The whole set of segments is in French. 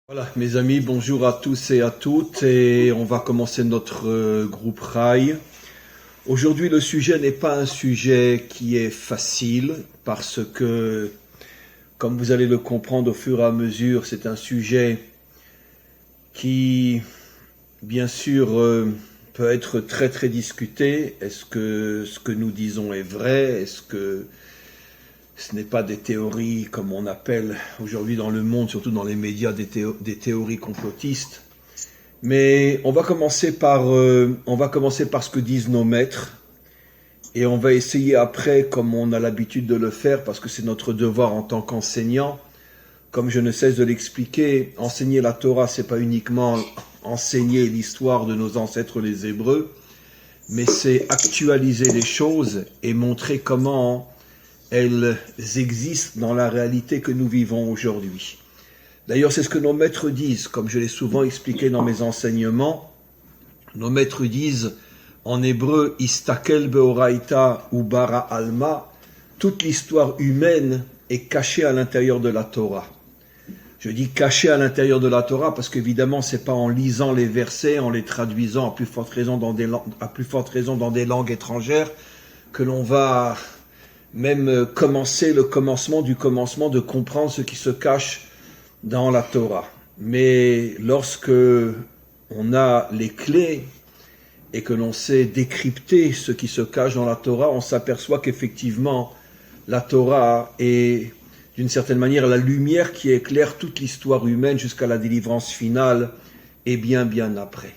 Voilà, mes amis, bonjour à tous et à toutes, et on va commencer notre groupe Rai. Aujourd'hui, le sujet n'est pas un sujet qui est facile, parce que, comme vous allez le comprendre au fur et à mesure, c'est un sujet qui, bien sûr, peut être très très discuté. Est-ce que ce que nous disons est vrai? Est-ce que ce n'est pas des théories, comme on appelle aujourd'hui dans le monde, surtout dans les médias, des théories complotistes. Mais on va commencer par ce que disent nos maîtres, et on va essayer après, comme on a l'habitude de le faire, parce que c'est notre devoir en tant qu'enseignant. Comme je ne cesse de l'expliquer, enseigner la Torah, c'est pas uniquement enseigner l'histoire de nos ancêtres les Hébreux, mais c'est actualiser les choses et montrer comment elles existent dans la réalité que nous vivons aujourd'hui. D'ailleurs, c'est ce que nos maîtres disent, comme je l'ai souvent expliqué dans mes enseignements. Nos maîtres disent en hébreu « Istakel beoraita ou bara alma », toute l'histoire humaine est cachée à l'intérieur de la Torah. Je dis cachée à l'intérieur de la Torah parce qu'évidemment, c'est pas en lisant les versets, en les traduisant à plus forte raison dans des langues étrangères que l'on va même commencer le commencement du commencement de comprendre ce qui se cache dans la Torah. Mais lorsque on a les clés et que l'on sait décrypter ce qui se cache dans la Torah, on s'aperçoit qu'effectivement la Torah est d'une certaine manière la lumière qui éclaire toute l'histoire humaine jusqu'à la délivrance finale et bien après.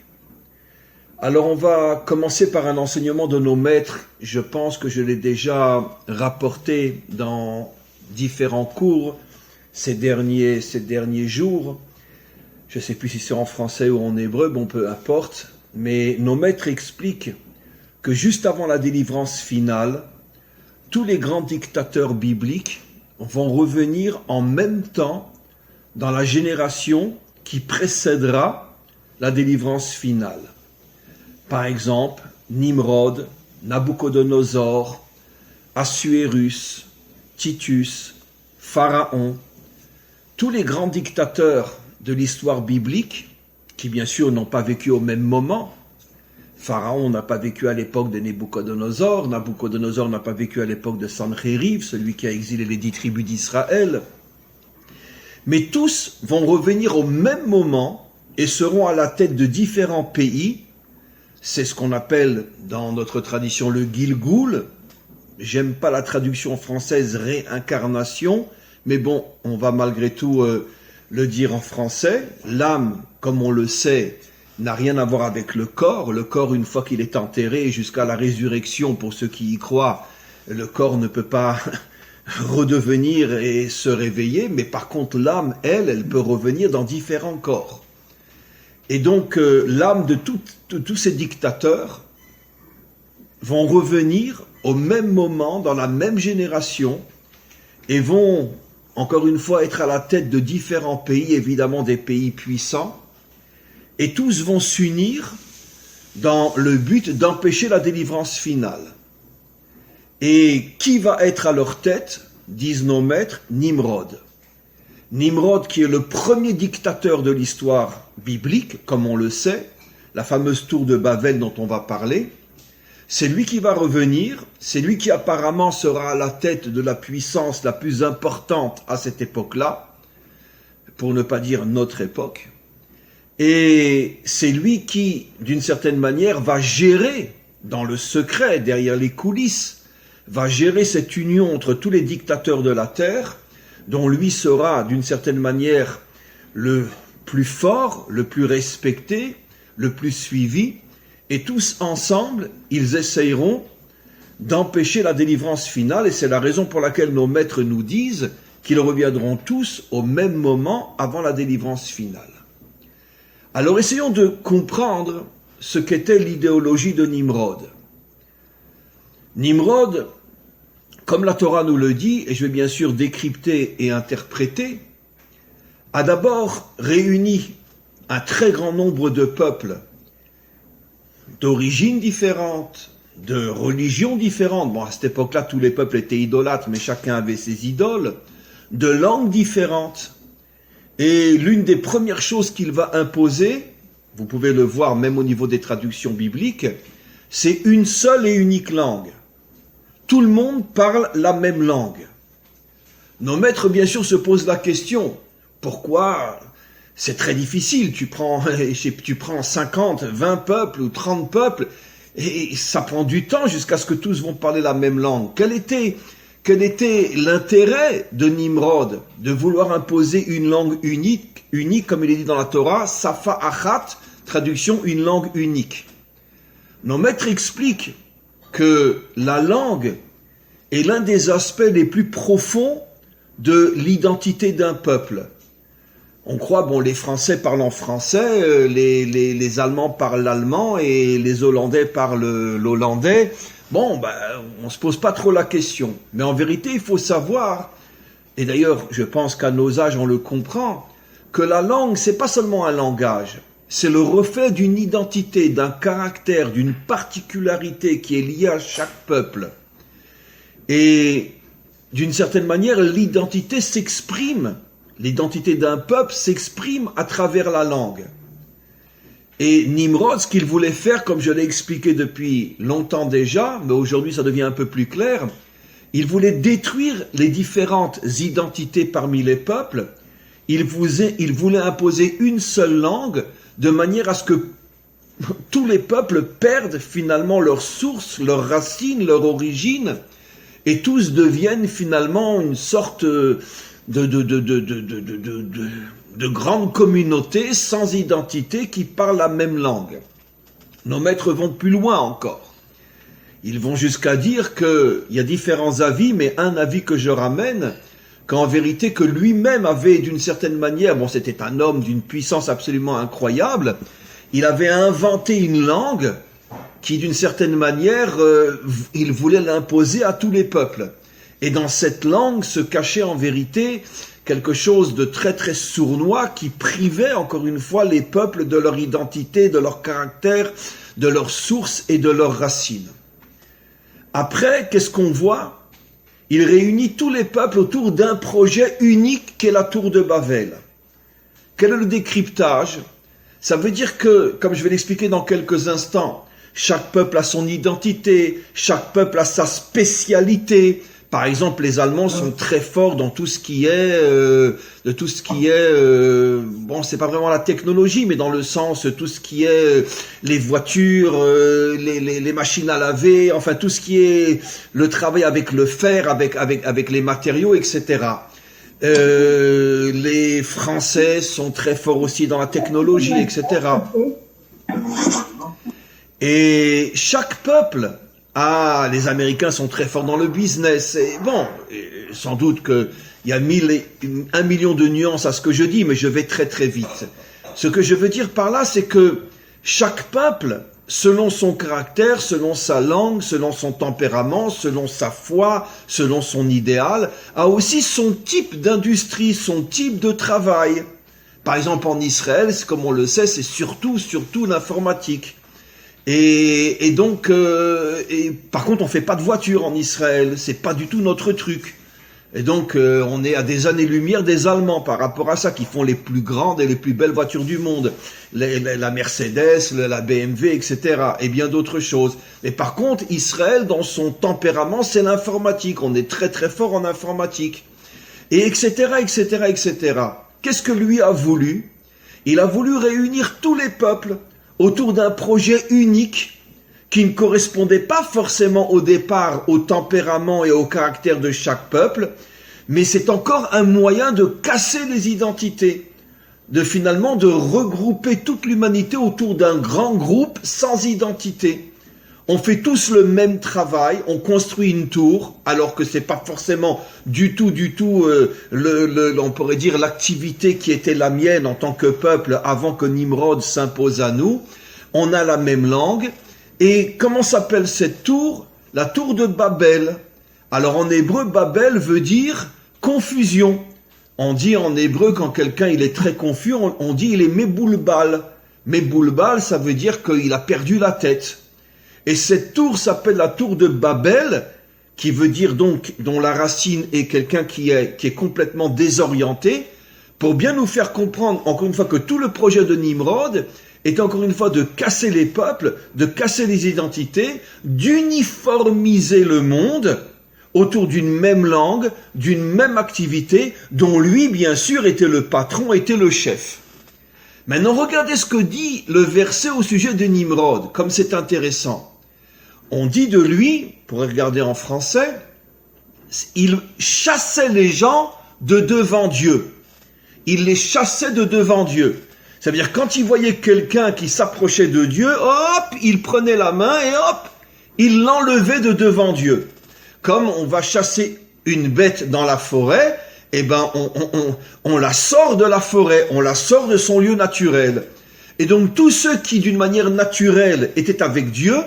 Alors on va commencer par un enseignement de nos maîtres. Je pense que je l'ai déjà rapporté dans différents cours ces derniers jours. Je ne sais plus si c'est en français ou en hébreu, bon peu importe. Mais nos maîtres expliquent que juste avant la délivrance finale, tous les grands dictateurs bibliques vont revenir en même temps dans la génération qui précédera la délivrance finale. Par exemple, Nimrod, Nabuchodonosor, Assuérus, Titus, Pharaon, tous les grands dictateurs de l'histoire biblique, qui bien sûr n'ont pas vécu au même moment. Pharaon n'a pas vécu à l'époque de Nabuchodonosor, Nabuchodonosor n'a pas vécu à l'époque de Sanchériv, celui qui a exilé les 10 tribus d'Israël. Mais tous vont revenir au même moment et seront à la tête de différents pays. C'est ce qu'on appelle dans notre tradition le Gilgoul. J'aime pas la traduction française réincarnation, mais bon, on va malgré tout le dire en français. L'âme, comme on le sait, n'a rien à voir avec le corps. Le corps, une fois qu'il est enterré, jusqu'à la résurrection, pour ceux qui y croient, le corps ne peut pas redevenir et se réveiller, mais par contre l'âme, elle peut revenir dans différents corps. Et donc, l'âme de tous ces dictateurs vont revenir au même moment, dans la même génération, et vont, encore une fois, être à la tête de différents pays, évidemment des pays puissants, et tous vont s'unir dans le but d'empêcher la délivrance finale. Et qui va être à leur tête, disent nos maîtres, Nimrod. Nimrod, qui est le premier dictateur de l'histoire biblique, comme on le sait, la fameuse tour de Babel dont on va parler, c'est lui qui va revenir, c'est lui qui apparemment sera à la tête de la puissance la plus importante à cette époque-là, pour ne pas dire notre époque, et c'est lui qui, d'une certaine manière, va gérer, dans le secret, derrière les coulisses, va gérer cette union entre tous les dictateurs de la terre, dont lui sera, d'une certaine manière, le plus fort, le plus respecté, le plus suivi, et tous ensemble, ils essayeront d'empêcher la délivrance finale, et c'est la raison pour laquelle nos maîtres nous disent qu'ils reviendront tous au même moment avant la délivrance finale. Alors essayons de comprendre ce qu'était l'idéologie de Nimrod. Nimrod, comme la Torah nous le dit, et je vais bien sûr décrypter et interpréter, a d'abord réuni un très grand nombre de peuples d'origines différentes, de religions différentes. Bon, à cette époque-là, tous les peuples étaient idolâtres, mais chacun avait ses idoles, de langues différentes. Et l'une des premières choses qu'il va imposer, vous pouvez le voir même au niveau des traductions bibliques, c'est une seule et unique langue. Tout le monde parle la même langue. Nos maîtres, bien sûr, se posent la question, pourquoi? C'est très difficile, tu prends 50, 20 peuples ou 30 peuples, et ça prend du temps jusqu'à ce que tous vont parler la même langue. Quel était l'intérêt de Nimrod de vouloir imposer une langue unique, comme il est dit dans la Torah, Safa Achat, traduction une langue unique. Nos maîtres expliquent que la langue est l'un des aspects les plus profonds de l'identité d'un peuple. On croit, les Français parlent en français, les Allemands parlent l'allemand et les Hollandais parlent l'hollandais. On se pose pas trop la question. Mais en vérité, il faut savoir, et d'ailleurs, je pense qu'à nos âges, on le comprend, que la langue, c'est pas seulement un langage. C'est le reflet d'une identité, d'un caractère, d'une particularité qui est liée à chaque peuple. Et d'une certaine manière, l'identité d'un peuple s'exprime à travers la langue. Et Nimrod, ce qu'il voulait faire, comme je l'ai expliqué depuis longtemps déjà, mais aujourd'hui ça devient un peu plus clair, il voulait détruire les différentes identités parmi les peuples, il voulait imposer une seule langue, de manière à ce que tous les peuples perdent finalement leur source, leurs racines, leur origine, et tous deviennent finalement une sorte de grandes communautés sans identité qui parlent la même langue. Nos maîtres vont plus loin encore. Ils vont jusqu'à dire qu'il y a différents avis, mais un avis que je ramène, qu'en vérité que lui-même avait d'une certaine manière, c'était un homme d'une puissance absolument incroyable, il avait inventé une langue qui d'une certaine manière, il voulait l'imposer à tous les peuples. Et dans cette langue se cachait en vérité quelque chose de très très sournois qui privait encore une fois les peuples de leur identité, de leur caractère, de leur source et de leurs racines. Après, qu'est-ce qu'on voit? Il réunit tous les peuples autour d'un projet unique qu'est la tour de Babel. Quel est le décryptage? Ça veut dire que, comme je vais l'expliquer dans quelques instants, chaque peuple a son identité, chaque peuple a sa spécialité. Par exemple, les Allemands sont très forts dans tout ce qui est, c'est pas vraiment la technologie, mais dans le sens tout ce qui est les voitures, les machines à laver, enfin tout ce qui est le travail avec le fer, avec les matériaux, etc. Les Français sont très forts aussi dans la technologie, etc. Et chaque peuple, les Américains sont très forts dans le business. Et sans doute qu'il y a 1 million de nuances à ce que je dis, mais je vais très très vite. Ce que je veux dire par là, c'est que chaque peuple, selon son caractère, selon sa langue, selon son tempérament, selon sa foi, selon son idéal, a aussi son type d'industrie, son type de travail. Par exemple, en Israël, comme on le sait, c'est surtout l'informatique. Et donc, par contre, on fait pas de voiture en Israël, c'est pas du tout notre truc. Et donc, on est à des années-lumière des Allemands par rapport à ça, qui font les plus grandes et les plus belles voitures du monde. La Mercedes, la BMW, etc. et bien d'autres choses. Mais par contre, Israël, dans son tempérament, c'est l'informatique. On est très très fort en informatique. Et etc., etc., etc. Qu'est-ce que lui a voulu? Il a voulu réunir tous les peuples autour d'un projet unique qui ne correspondait pas forcément au départ au tempérament et au caractère de chaque peuple, mais c'est encore un moyen de casser les identités, de finalement de regrouper toute l'humanité autour d'un grand groupe sans identité. On fait tous le même travail, on construit une tour, alors que c'est pas forcément du tout, on pourrait dire l'activité qui était la mienne en tant que peuple avant que Nimrod s'impose à nous. On a la même langue. Et comment s'appelle cette tour? La tour de Babel. Alors en hébreu, Babel veut dire confusion. On dit en hébreu quand quelqu'un il est très confus, on dit il est méboulbal. Méboulbal, ça veut dire qu'il a perdu la tête. Et cette tour s'appelle la tour de Babel, qui veut dire donc, dont la racine est quelqu'un qui est complètement désorienté, pour bien nous faire comprendre, encore une fois, que tout le projet de Nimrod est encore une fois de casser les peuples, de casser les identités, d'uniformiser le monde autour d'une même langue, d'une même activité, dont lui, bien sûr, était le patron, était le chef. Maintenant, regardez ce que dit le verset au sujet de Nimrod, comme c'est intéressant. On dit de lui, pour regarder en français, il chassait les gens de devant Dieu. Il les chassait de devant Dieu. C'est-à-dire, quand il voyait quelqu'un qui s'approchait de Dieu, hop, il prenait la main et hop, il l'enlevait de devant Dieu. Comme on va chasser une bête dans la forêt, eh ben, on la sort de la forêt, on la sort de son lieu naturel. Et donc, tous ceux qui, d'une manière naturelle, étaient avec Dieu,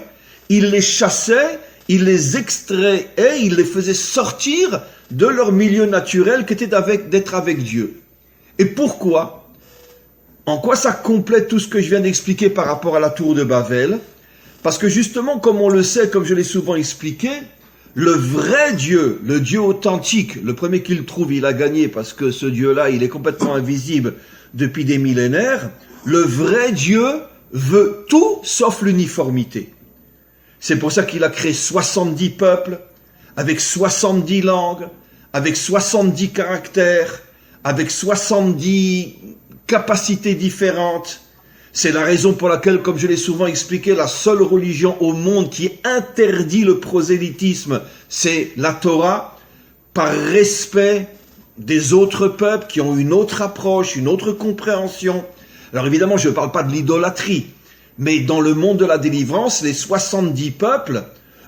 il les chassait, il les extrayait, il les faisait sortir de leur milieu naturel qui était d'être avec Dieu. Et pourquoi ? En quoi ça complète tout ce que je viens d'expliquer par rapport à la tour de Babel ? Parce que justement, comme on le sait, comme je l'ai souvent expliqué, le vrai Dieu, le Dieu authentique, le premier qu'il trouve, il a gagné parce que ce Dieu-là, il est complètement invisible depuis des millénaires. Le vrai Dieu veut tout sauf l'uniformité. C'est pour ça qu'il a créé 70 peuples, avec 70 langues, avec 70 caractères, avec 70 capacités différentes. C'est la raison pour laquelle, comme je l'ai souvent expliqué, la seule religion au monde qui interdit le prosélytisme, c'est la Torah, par respect des autres peuples qui ont une autre approche, une autre compréhension. Alors évidemment, je ne parle pas de l'idolâtrie, mais dans le monde de la délivrance, les 70 peuples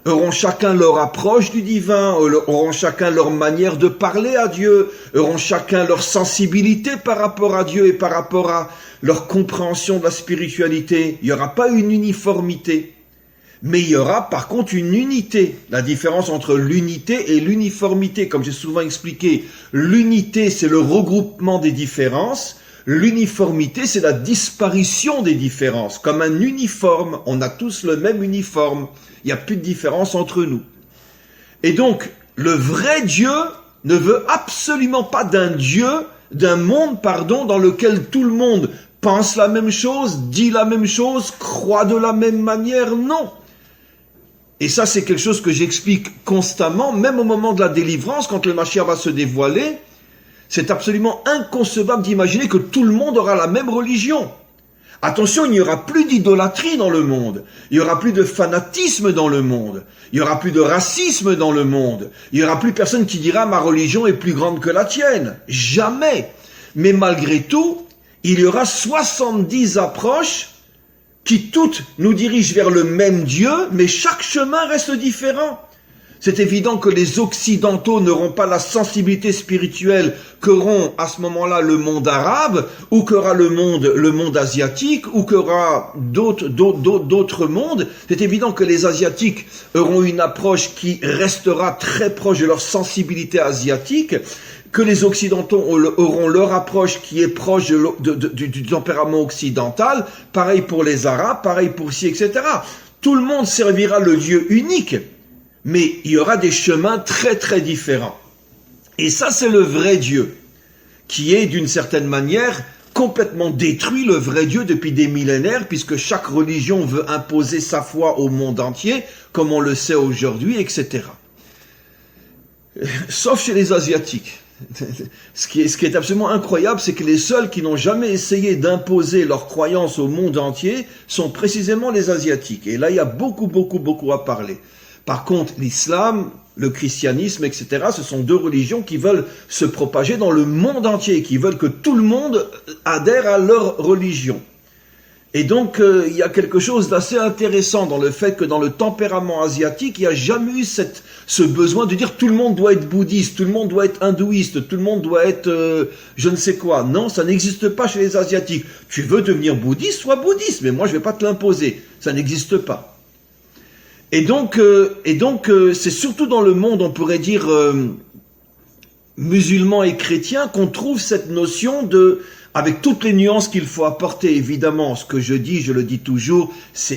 auront chacun leur approche du divin, auront chacun leur manière de parler à Dieu, auront chacun leur sensibilité par rapport à Dieu et par rapport à leur compréhension de la spiritualité. Il n'y aura pas une uniformité, mais il y aura par contre une unité. La différence entre l'unité et l'uniformité, comme j'ai souvent expliqué, l'unité c'est le regroupement des différences, l'uniformité c'est la disparition des différences. Comme un uniforme, on a tous le même uniforme. Il n'y a plus de différence entre nous. Et donc, le vrai Dieu ne veut absolument pas d'un monde, dans lequel tout le monde pense la même chose, dit la même chose, croit de la même manière. Non. Et ça, c'est quelque chose que j'explique constamment, même au moment de la délivrance, quand le Mashiach va se dévoiler. C'est absolument inconcevable d'imaginer que tout le monde aura la même religion. Attention, il n'y aura plus d'idolâtrie dans le monde, il n'y aura plus de fanatisme dans le monde, il n'y aura plus de racisme dans le monde, il n'y aura plus personne qui dira « ma religion est plus grande que la tienne ». Jamais. Mais malgré tout, il y aura 70 approches qui toutes nous dirigent vers le même Dieu, mais chaque chemin reste différent. C'est évident que les Occidentaux n'auront pas la sensibilité spirituelle qu'auront à ce moment-là le monde arabe, ou qu'aura le monde asiatique, ou qu'aura d'autres mondes. C'est évident que les Asiatiques auront une approche qui restera très proche de leur sensibilité asiatique, que les Occidentaux auront leur approche qui est proche du tempérament occidental, pareil pour les Arabes, pareil pour ci, etc. Tout le monde servira le Dieu unique, mais il y aura des chemins très très différents. Et ça, c'est le vrai Dieu, qui est d'une certaine manière complètement détruit, le vrai Dieu, depuis des millénaires, puisque chaque religion veut imposer sa foi au monde entier, comme on le sait aujourd'hui, etc. Sauf chez les Asiatiques. Ce qui est absolument incroyable, c'est que les seuls qui n'ont jamais essayé d'imposer leur croyance au monde entier sont précisément les Asiatiques. Et là, il y a beaucoup à parler. Par contre, l'islam, le christianisme, etc., ce sont deux religions qui veulent se propager dans le monde entier, qui veulent que tout le monde adhère à leur religion. Et donc, il y a quelque chose d'assez intéressant dans le fait que dans le tempérament asiatique, il n'y a jamais eu ce besoin de dire tout le monde doit être bouddhiste, tout le monde doit être hindouiste, tout le monde doit être je ne sais quoi. Non, ça n'existe pas chez les Asiatiques. Tu veux devenir bouddhiste, sois bouddhiste, mais moi je ne vais pas te l'imposer. Ça n'existe pas. Et donc, c'est surtout dans le monde, on pourrait dire, musulman et chrétien, qu'on trouve cette notion de, avec toutes les nuances qu'il faut apporter, évidemment, ce que je dis, je le dis toujours,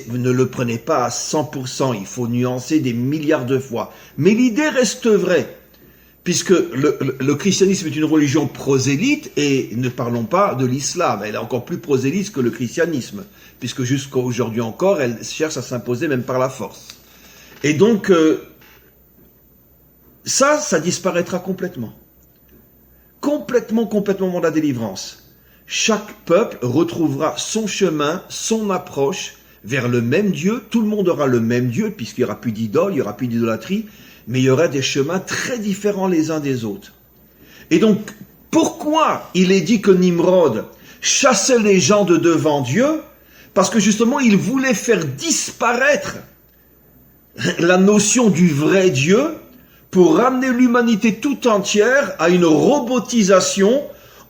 vous ne le prenez pas à 100%, il faut nuancer des milliards de fois. Mais l'idée reste vraie, puisque le christianisme est une religion prosélyte, et ne parlons pas de l'islam, elle est encore plus prosélyte que le christianisme, puisque jusqu'à aujourd'hui encore, elle cherche à s'imposer même par la force. Et donc, ça disparaîtra complètement. Complètement dans la délivrance. Chaque peuple retrouvera son chemin, son approche vers le même Dieu. Tout le monde aura le même Dieu, puisqu'il n'y aura plus d'idole, il n'y aura plus d'idolâtrie, mais il y aura des chemins très différents les uns des autres. Et donc, pourquoi il est dit que Nimrod chassait les gens de devant Dieu? Parce que justement, il voulait faire disparaître la notion du vrai Dieu pour ramener l'humanité tout entière à une robotisation.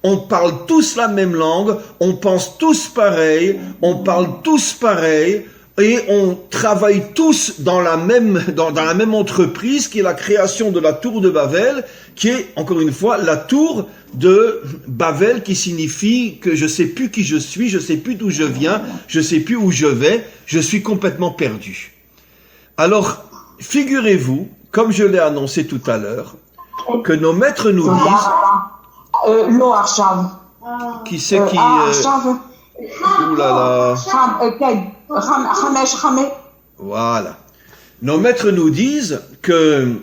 On parle tous la même langue, on pense tous pareil, on parle tous pareil, et on travaille tous dans la même entreprise qui est la création de la tour de Babel, qui est, encore une fois, la tour de Babel, qui signifie que je ne sais plus qui je suis, je ne sais plus d'où je viens, je ne sais plus où je vais, je suis complètement perdu. Alors, figurez-vous, comme je l'ai annoncé tout à l'heure, que nos maîtres nous disent... qui c'est qui... Ouh là là. Voilà. Nos maîtres nous disent que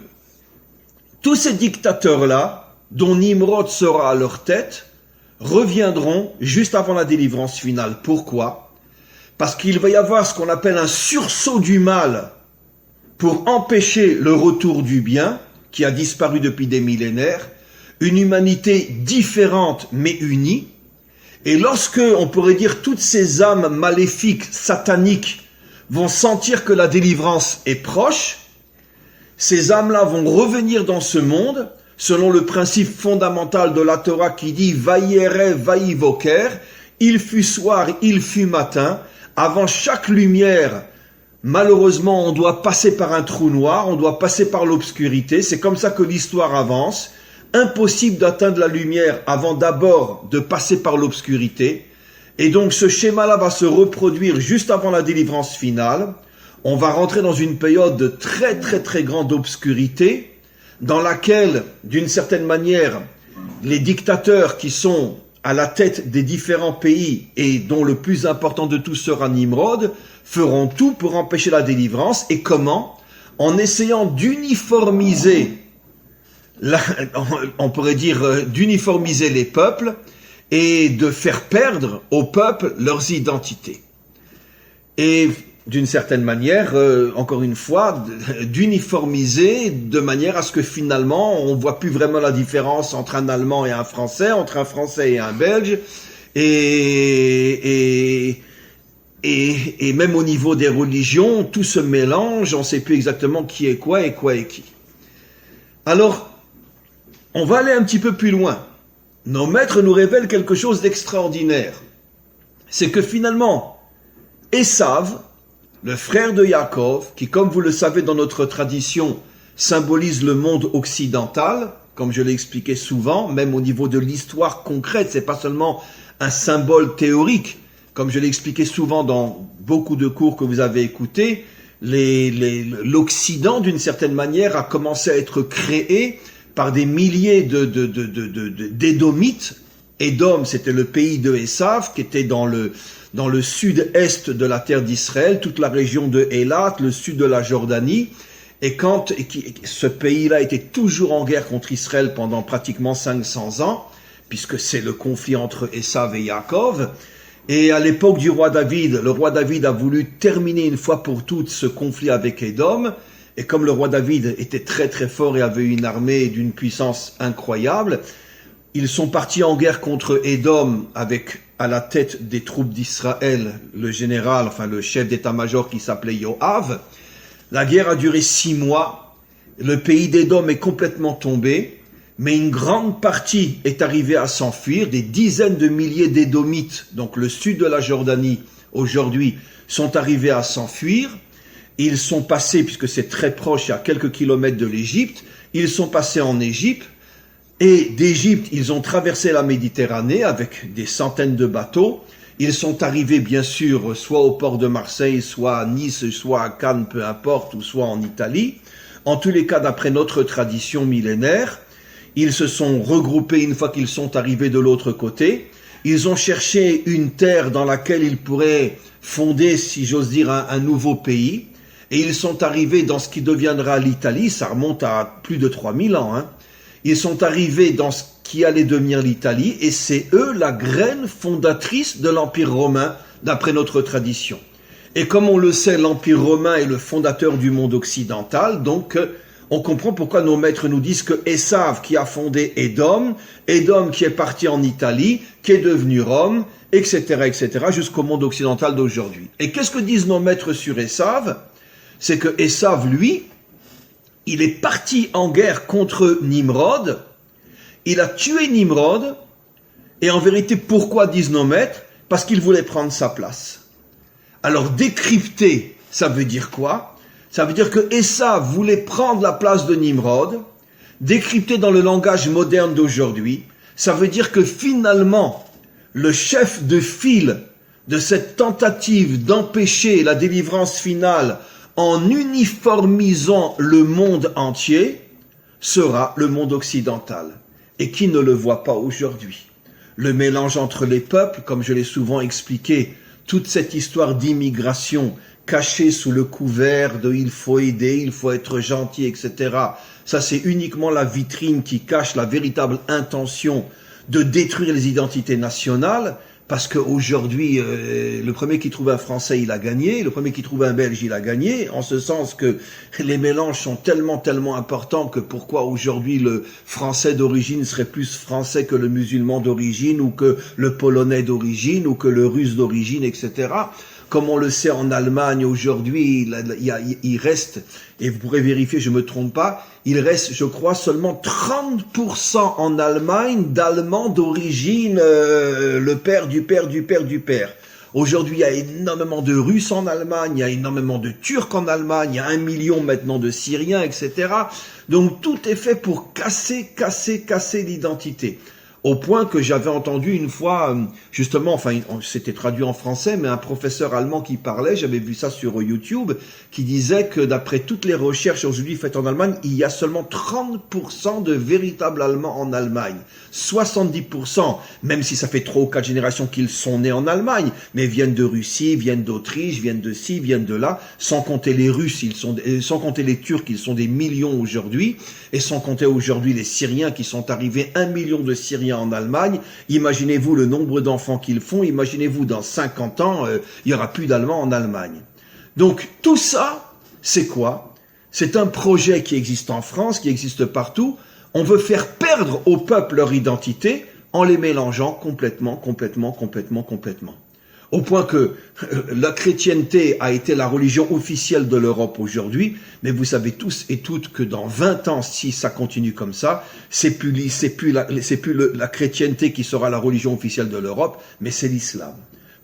tous ces dictateurs-là, dont Nimrod sera à leur tête, reviendront juste avant la délivrance finale. Pourquoi? Parce qu'il va y avoir ce qu'on appelle un sursaut du mal pour empêcher le retour du bien, qui a disparu depuis des millénaires, une humanité différente mais unie. Et lorsque, on pourrait dire, toutes ces âmes maléfiques, sataniques, vont sentir que la délivrance est proche, ces âmes-là vont revenir dans ce monde, selon le principe fondamental de la Torah qui dit « Vayere, vayivoker », il fut soir, il fut matin, avant chaque lumière, malheureusement, on doit passer par un trou noir, on doit passer par l'obscurité, c'est comme ça que l'histoire avance. Impossible d'atteindre la lumière avant d'abord de passer par l'obscurité. Et donc ce schéma-là va se reproduire juste avant la délivrance finale. On va rentrer dans une période de très grande obscurité, dans laquelle, d'une certaine manière, les dictateurs qui sont à la tête des différents pays et dont le plus important de tous sera Nimrod, feront tout pour empêcher la délivrance. Et comment? En essayant d'uniformiser, on pourrait dire d'uniformiser les peuples et de faire perdre aux peuples leurs identités. Et d'une certaine manière, encore une fois, d'uniformiser de manière à ce que finalement on ne voit plus vraiment la différence entre un Allemand et un Français, entre un Français et un Belge, et même au niveau des religions, tout se mélange, on ne sait plus exactement qui est quoi et qui. Alors, on va aller un petit peu plus loin. Nos maîtres nous révèlent quelque chose d'extraordinaire. C'est que finalement, Esav, le frère de Yaakov, qui, comme vous le savez dans notre tradition, symbolise le monde occidental, comme je l'ai expliqué souvent, même au niveau de l'histoire concrète, c'est pas seulement un symbole théorique, comme je l'ai expliqué souvent dans beaucoup de cours que vous avez écoutés, l'Occident, d'une certaine manière, a commencé à être créé par des milliers d'Édomites. Édom, c'était le pays de Esav, qui était dans le sud-est de la terre d'Israël, toute la région de Élat, le sud de la Jordanie. Et ce pays-là était toujours en guerre contre Israël pendant pratiquement 500 ans, puisque c'est le conflit entre Esav et Yaakov. Et à l'époque du roi David, le roi David a voulu terminer une fois pour toutes ce conflit avec Édom. Et comme le roi David était très fort et avait une armée d'une puissance incroyable, ils sont partis en guerre contre Édom avec à la tête des troupes d'Israël le général, enfin le chef d'état-major qui s'appelait Yoav. La guerre a duré 6 mois. Le pays d'Édom est complètement tombé, mais une grande partie est arrivée à s'enfuir. Des dizaines de milliers d'Édomites, donc le sud de la Jordanie aujourd'hui, sont arrivés à s'enfuir. Ils sont passés, puisque c'est très proche, à quelques kilomètres de l'Égypte, ils sont passés en Égypte, et d'Égypte, ils ont traversé la Méditerranée avec des centaines de bateaux. Ils sont arrivés, bien sûr, soit au port de Marseille, soit à Nice, soit à Cannes, peu importe, ou soit en Italie. En tous les cas, d'après notre tradition millénaire, ils se sont regroupés une fois qu'ils sont arrivés de l'autre côté. Ils ont cherché une terre dans laquelle ils pourraient fonder, si j'ose dire, un nouveau pays. Et ils sont arrivés dans ce qui deviendra l'Italie, ça remonte à plus de 3000 ans. Ils sont arrivés dans ce qui allait devenir l'Italie, et c'est eux la graine fondatrice de l'Empire romain, d'après notre tradition. Et comme on le sait, l'Empire romain est le fondateur du monde occidental, donc on comprend pourquoi nos maîtres nous disent que Esav qui a fondé Édom, Édom qui est parti en Italie, qui est devenu Rome, etc., etc., jusqu'au monde occidental d'aujourd'hui. Et qu'est-ce que disent nos maîtres sur Esav? C'est que Esav, lui, il est parti en guerre contre Nimrod, il a tué Nimrod, et en vérité, pourquoi disent nos maîtres? Parce qu'il voulait prendre sa place. Alors décrypter, ça veut dire quoi? Ça veut dire que Esav voulait prendre la place de Nimrod. Décrypter dans le langage moderne d'aujourd'hui, ça veut dire que finalement, le chef de file de cette tentative d'empêcher la délivrance finale en uniformisant le monde entier, sera le monde occidental. Et qui ne le voit pas aujourd'hui? Le mélange entre les peuples, comme je l'ai souvent expliqué, toute cette histoire d'immigration cachée sous le couvert de « il faut aider, il faut être gentil », etc. Ça, c'est uniquement la vitrine qui cache la véritable intention de détruire les identités nationales, parce qu'aujourd'hui, le premier qui trouve un Français, il a gagné, le premier qui trouve un Belge, il a gagné, en ce sens que les mélanges sont tellement importants que pourquoi aujourd'hui le Français d'origine serait plus Français que le musulman d'origine, ou que le Polonais d'origine, ou que le Russe d'origine, etc. Comme on le sait en Allemagne aujourd'hui, il reste, et vous pourrez vérifier, je ne me trompe pas, il reste, je crois, seulement 30% en Allemagne d'Allemands d'origine, le père du père du père du père. Aujourd'hui, il y a énormément de Russes en Allemagne, il y a énormément de Turcs en Allemagne, il y a 1 million maintenant de Syriens, etc. Donc tout est fait pour casser l'identité. Au point que j'avais entendu une fois, justement, enfin, c'était traduit en français, mais un professeur allemand qui parlait, j'avais vu ça sur YouTube, qui disait que d'après toutes les recherches aujourd'hui faites en Allemagne, il y a seulement 30% de véritables Allemands en Allemagne. 70%, même si ça fait 3 ou 4 générations qu'ils sont nés en Allemagne, mais viennent de Russie, viennent d'Autriche, viennent de ci, viennent de là, sans compter les Russes, sans compter les Turcs, ils sont des millions aujourd'hui, et sans compter aujourd'hui les Syriens qui sont arrivés, 1 million de Syriens en Allemagne. Imaginez-vous le nombre d'enfants qu'ils font, imaginez-vous dans 50 ans, il n'y aura plus d'Allemands en Allemagne. Donc tout ça, c'est quoi? C'est un projet qui existe en France, qui existe partout. On veut faire perdre au peuple leur identité en les mélangeant complètement. Au point que la chrétienté a été la religion officielle de l'Europe aujourd'hui, mais vous savez tous et toutes que dans 20 ans, si ça continue comme ça, c'est plus la chrétienté qui sera la religion officielle de l'Europe, mais c'est l'islam.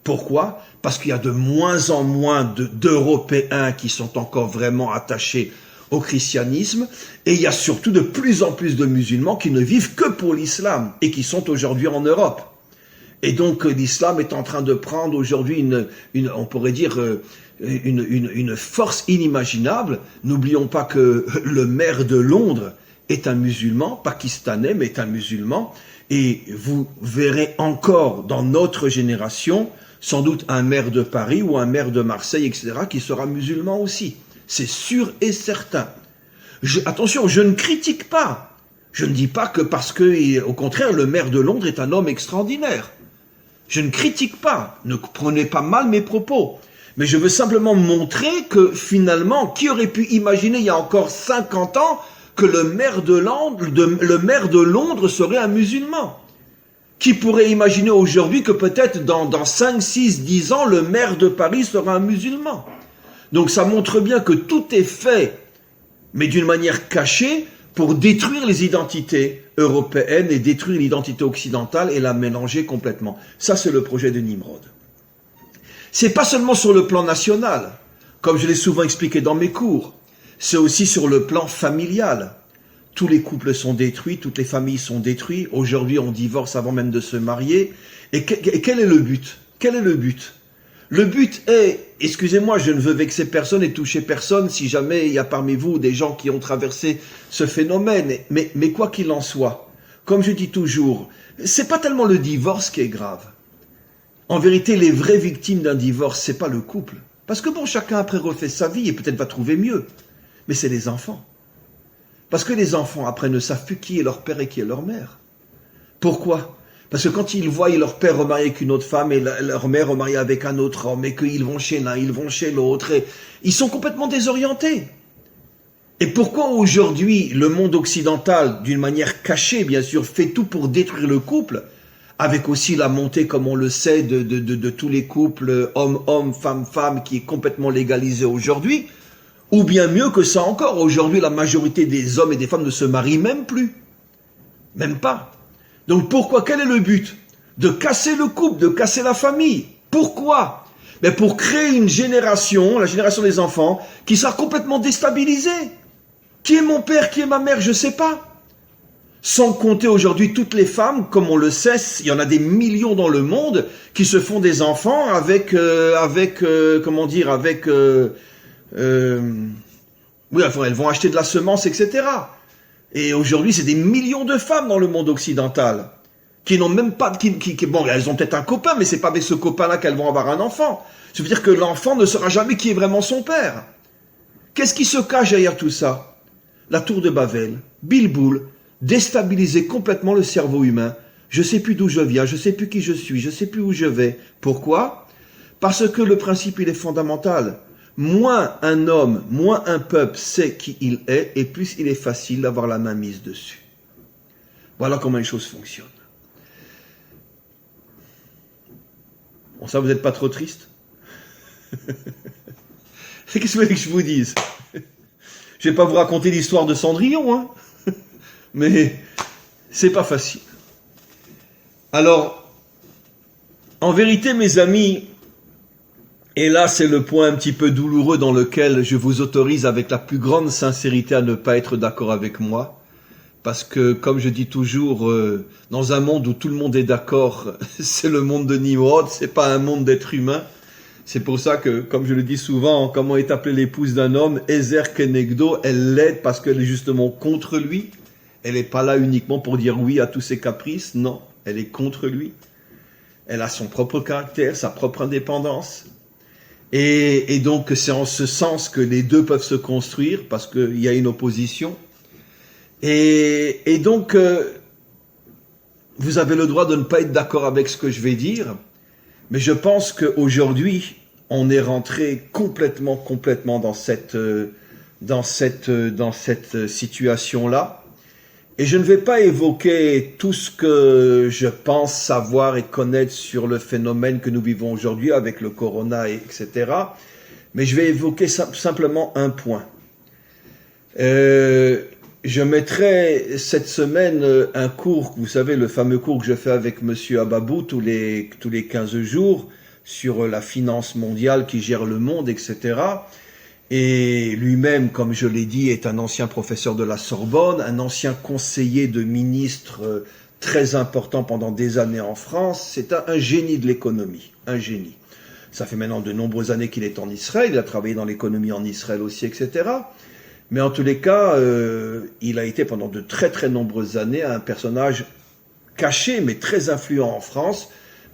Pourquoi? Parce qu'il y a de moins en moins d'Européens qui sont encore vraiment attachés au christianisme, et il y a surtout de plus en plus de musulmans qui ne vivent que pour l'islam et qui sont aujourd'hui en Europe. Et donc l'islam est en train de prendre aujourd'hui on pourrait dire une force inimaginable. N'oublions pas que le maire de Londres est un musulman, pakistanais, mais est un musulman. Et vous verrez encore dans notre génération, sans doute un maire de Paris ou un maire de Marseille, etc., qui sera musulman aussi. C'est sûr et certain. Attention, je ne critique pas. Je ne dis pas que parce que, au contraire, le maire de Londres est un homme extraordinaire. Je ne critique pas, ne prenez pas mal mes propos, mais je veux simplement montrer que finalement, qui aurait pu imaginer il y a encore 50 ans que le maire de Londres serait un musulman? Qui pourrait imaginer aujourd'hui que peut-être dans 5, 6, 10 ans, le maire de Paris sera un musulman? Donc ça montre bien que tout est fait, mais d'une manière cachée, pour détruire les identités européennes et détruire l'identité occidentale et la mélanger complètement. Ça, c'est le projet de Nimrod. C'est pas seulement sur le plan national, comme je l'ai souvent expliqué dans mes cours, c'est aussi sur le plan familial. Tous les couples sont détruits, toutes les familles sont détruites. Aujourd'hui, on divorce avant même de se marier. Et quel est le but? Quel est le but? Le but est, excusez-moi, je ne veux vexer personne et toucher personne si jamais il y a parmi vous des gens qui ont traversé ce phénomène. Mais quoi qu'il en soit, comme je dis toujours, c'est pas tellement le divorce qui est grave. En vérité, les vraies victimes d'un divorce, c'est pas le couple. Parce que bon, chacun après refait sa vie et peut-être va trouver mieux. Mais c'est les enfants. Parce que les enfants après ne savent plus qui est leur père et qui est leur mère. Pourquoi ? Parce que quand ils voient leur père remarié avec une autre femme et leur mère remariée avec un autre homme et qu'ils vont chez l'un, ils vont chez l'autre, et ils sont complètement désorientés. Et pourquoi aujourd'hui le monde occidental, d'une manière cachée bien sûr, fait tout pour détruire le couple, avec aussi la montée, comme on le sait, de tous les couples homme-homme, femme-femme, qui est complètement légalisée aujourd'hui, ou bien mieux que ça encore, aujourd'hui la majorité des hommes et des femmes ne se marient même plus. Même pas. Donc pourquoi? Quel est le but? De casser le couple, de casser la famille. Pourquoi? Mais pour créer une génération, la génération des enfants, qui sera complètement déstabilisée. Qui est mon père, qui est ma mère, je ne sais pas. Sans compter aujourd'hui toutes les femmes, comme on le sait, il y en a des millions dans le monde, qui se font des enfants avec oui, elles vont acheter de la semence, etc. Et aujourd'hui, c'est des millions de femmes dans le monde occidental qui n'ont même pas, bon, elles ont peut-être un copain, mais c'est pas avec ce copain-là qu'elles vont avoir un enfant. Ça veut dire que l'enfant ne saura jamais qui est vraiment son père. Qu'est-ce qui se cache derrière tout ça? La tour de Babel, Bilboul, déstabiliser complètement le cerveau humain. Je sais plus d'où je viens, je sais plus qui je suis, je sais plus où je vais. Pourquoi? Parce que le principe, il est fondamental. Moins un homme, moins un peuple sait qui il est, et plus il est facile d'avoir la main mise dessus. Voilà comment les choses fonctionnent. Bon, ça, vous n'êtes pas trop triste? Qu'est-ce que vous voulez que je vous dise? Je ne vais pas vous raconter l'histoire de Cendrillon, hein, mais c'est pas facile. Alors, en vérité, mes amis, et là, c'est le point un petit peu douloureux dans lequel je vous autorise avec la plus grande sincérité à ne pas être d'accord avec moi. Parce que, comme je dis toujours, dans un monde où tout le monde est d'accord, c'est le monde de Nimrod, c'est pas un monde d'êtres humains. C'est pour ça que, comme je le dis souvent, comment est appelée l'épouse d'un homme, Ezer Kenegdo, elle l'aide parce qu'elle est justement contre lui. Elle n'est pas là uniquement pour dire oui à tous ses caprices, non, elle est contre lui. Elle a son propre caractère, sa propre indépendance. Et donc, c'est en ce sens que les deux peuvent se construire, parce qu'il y a une opposition. Et donc, vous avez le droit de ne pas être d'accord avec ce que je vais dire, mais je pense qu'aujourd'hui, on est rentré complètement dans cette situation-là. Et je ne vais pas évoquer tout ce que je pense savoir et connaître sur le phénomène que nous vivons aujourd'hui avec le corona, etc. Mais je vais évoquer simplement un point. Je mettrai cette semaine un cours, vous savez, le fameux cours que je fais avec Monsieur Ababou tous les 15 jours sur la finance mondiale qui gère le monde, etc. Et lui-même, comme je l'ai dit, est un ancien professeur de la Sorbonne, un ancien conseiller de ministre très important pendant des années en France. C'est un génie de l'économie, un génie. Ça fait maintenant de nombreuses années qu'il est en Israël, il a travaillé dans l'économie en Israël aussi, etc. Mais en tous les cas, il a été pendant de très très nombreuses années un personnage caché, mais très influent en France,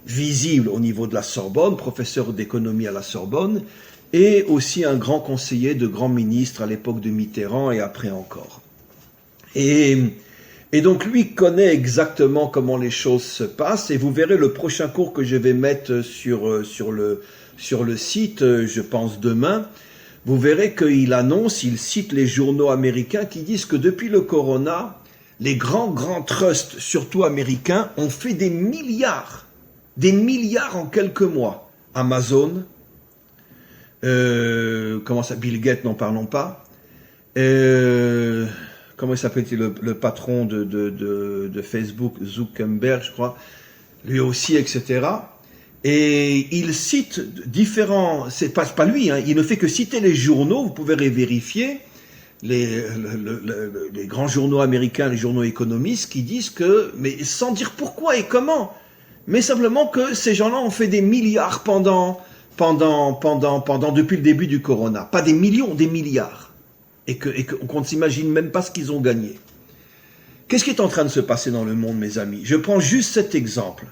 visible au niveau de la Sorbonne, professeur d'économie à la Sorbonne, et aussi un grand conseiller de grand ministre à l'époque de Mitterrand et après encore. Et donc lui connaît exactement comment les choses se passent, et vous verrez le prochain cours que je vais mettre sur le site, je pense demain, vous verrez qu'il annonce, il cite les journaux américains qui disent que depuis le corona, les grands trusts, surtout américains, ont fait des milliards en quelques mois. Amazon, Bill Gates, n'en parlons pas. Comment il s'appelle le patron de Facebook, Zuckerberg, je crois, lui aussi, etc. Et il cite différents, c'est pas lui, hein, il ne fait que citer les journaux, vous pouvez les vérifier, les grands journaux américains, les journaux économistes, qui disent que, mais sans dire pourquoi et comment, mais simplement que ces gens-là ont fait des milliards pendant depuis le début du corona. Pas des millions, des milliards. Et qu'on ne s'imagine même pas ce qu'ils ont gagné. Qu'est-ce qui est en train de se passer dans le monde, mes amis? Je prends juste cet exemple.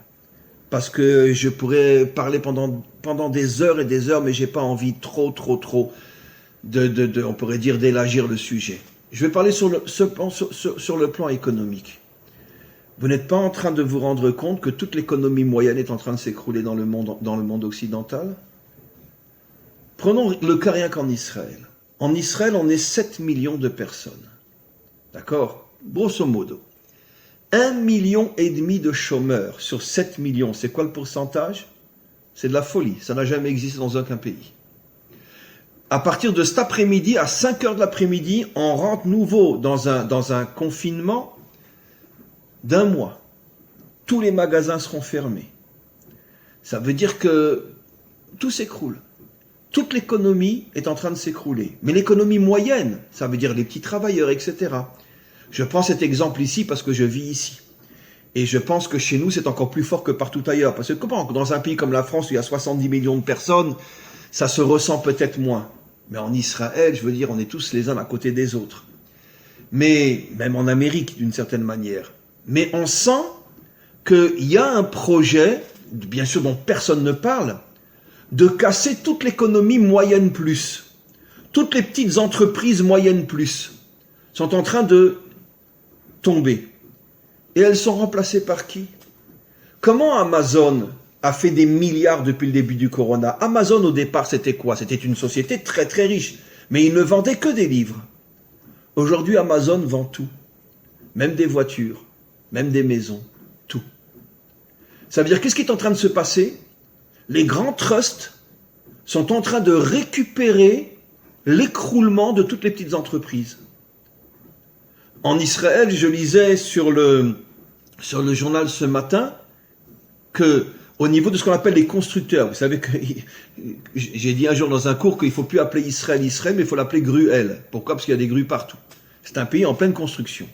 Parce que je pourrais parler pendant des heures et des heures, mais j'ai pas envie trop, on pourrait dire, d'élargir le sujet. Je vais parler sur le plan économique. Vous n'êtes pas en train de vous rendre compte que toute l'économie moyenne est en train de s'écrouler dans le monde occidental? Prenons le cas rien qu'en Israël. En Israël, on est 7 millions de personnes. D'accord? Grosso modo. 1,5 million de chômeurs sur 7 millions. C'est quoi le pourcentage? C'est de la folie. Ça n'a jamais existé dans aucun pays. À partir de cet après-midi, à 5 heures de l'après-midi, on rentre nouveau dans un confinement d'1 mois. Tous les magasins seront fermés. Ça veut dire que tout s'écroule. Toute l'économie est en train de s'écrouler. Mais l'économie moyenne, ça veut dire les petits travailleurs, etc. Je prends cet exemple ici parce que je vis ici. Et je pense que chez nous, c'est encore plus fort que partout ailleurs. Parce que comment, dans un pays comme la France où il y a 70 millions de personnes, ça se ressent peut-être moins. Mais en Israël, je veux dire, on est tous les uns à côté des autres. Mais, même en Amérique, d'une certaine manière. Mais on sent qu'il y a un projet, bien sûr dont personne ne parle, de casser toute l'économie moyenne plus. Toutes les petites entreprises moyennes plus sont en train de tomber. Et elles sont remplacées par qui? Comment Amazon a fait des milliards depuis le début du corona? Amazon, au départ, c'était quoi? C'était une société très très riche. Mais ils ne vendaient que des livres. Aujourd'hui, Amazon vend tout. Même des voitures, même des maisons, tout. Ça veut dire, qu'est-ce qui est en train de se passer? Les grands trusts sont en train de récupérer l'écroulement de toutes les petites entreprises. En Israël, je lisais sur le journal ce matin que au niveau de ce qu'on appelle les constructeurs, vous savez que j'ai dit un jour dans un cours qu'il ne faut plus appeler Israël, mais il faut l'appeler Gruel. Pourquoi? Parce qu'il y a des grues partout. C'est un pays en pleine construction.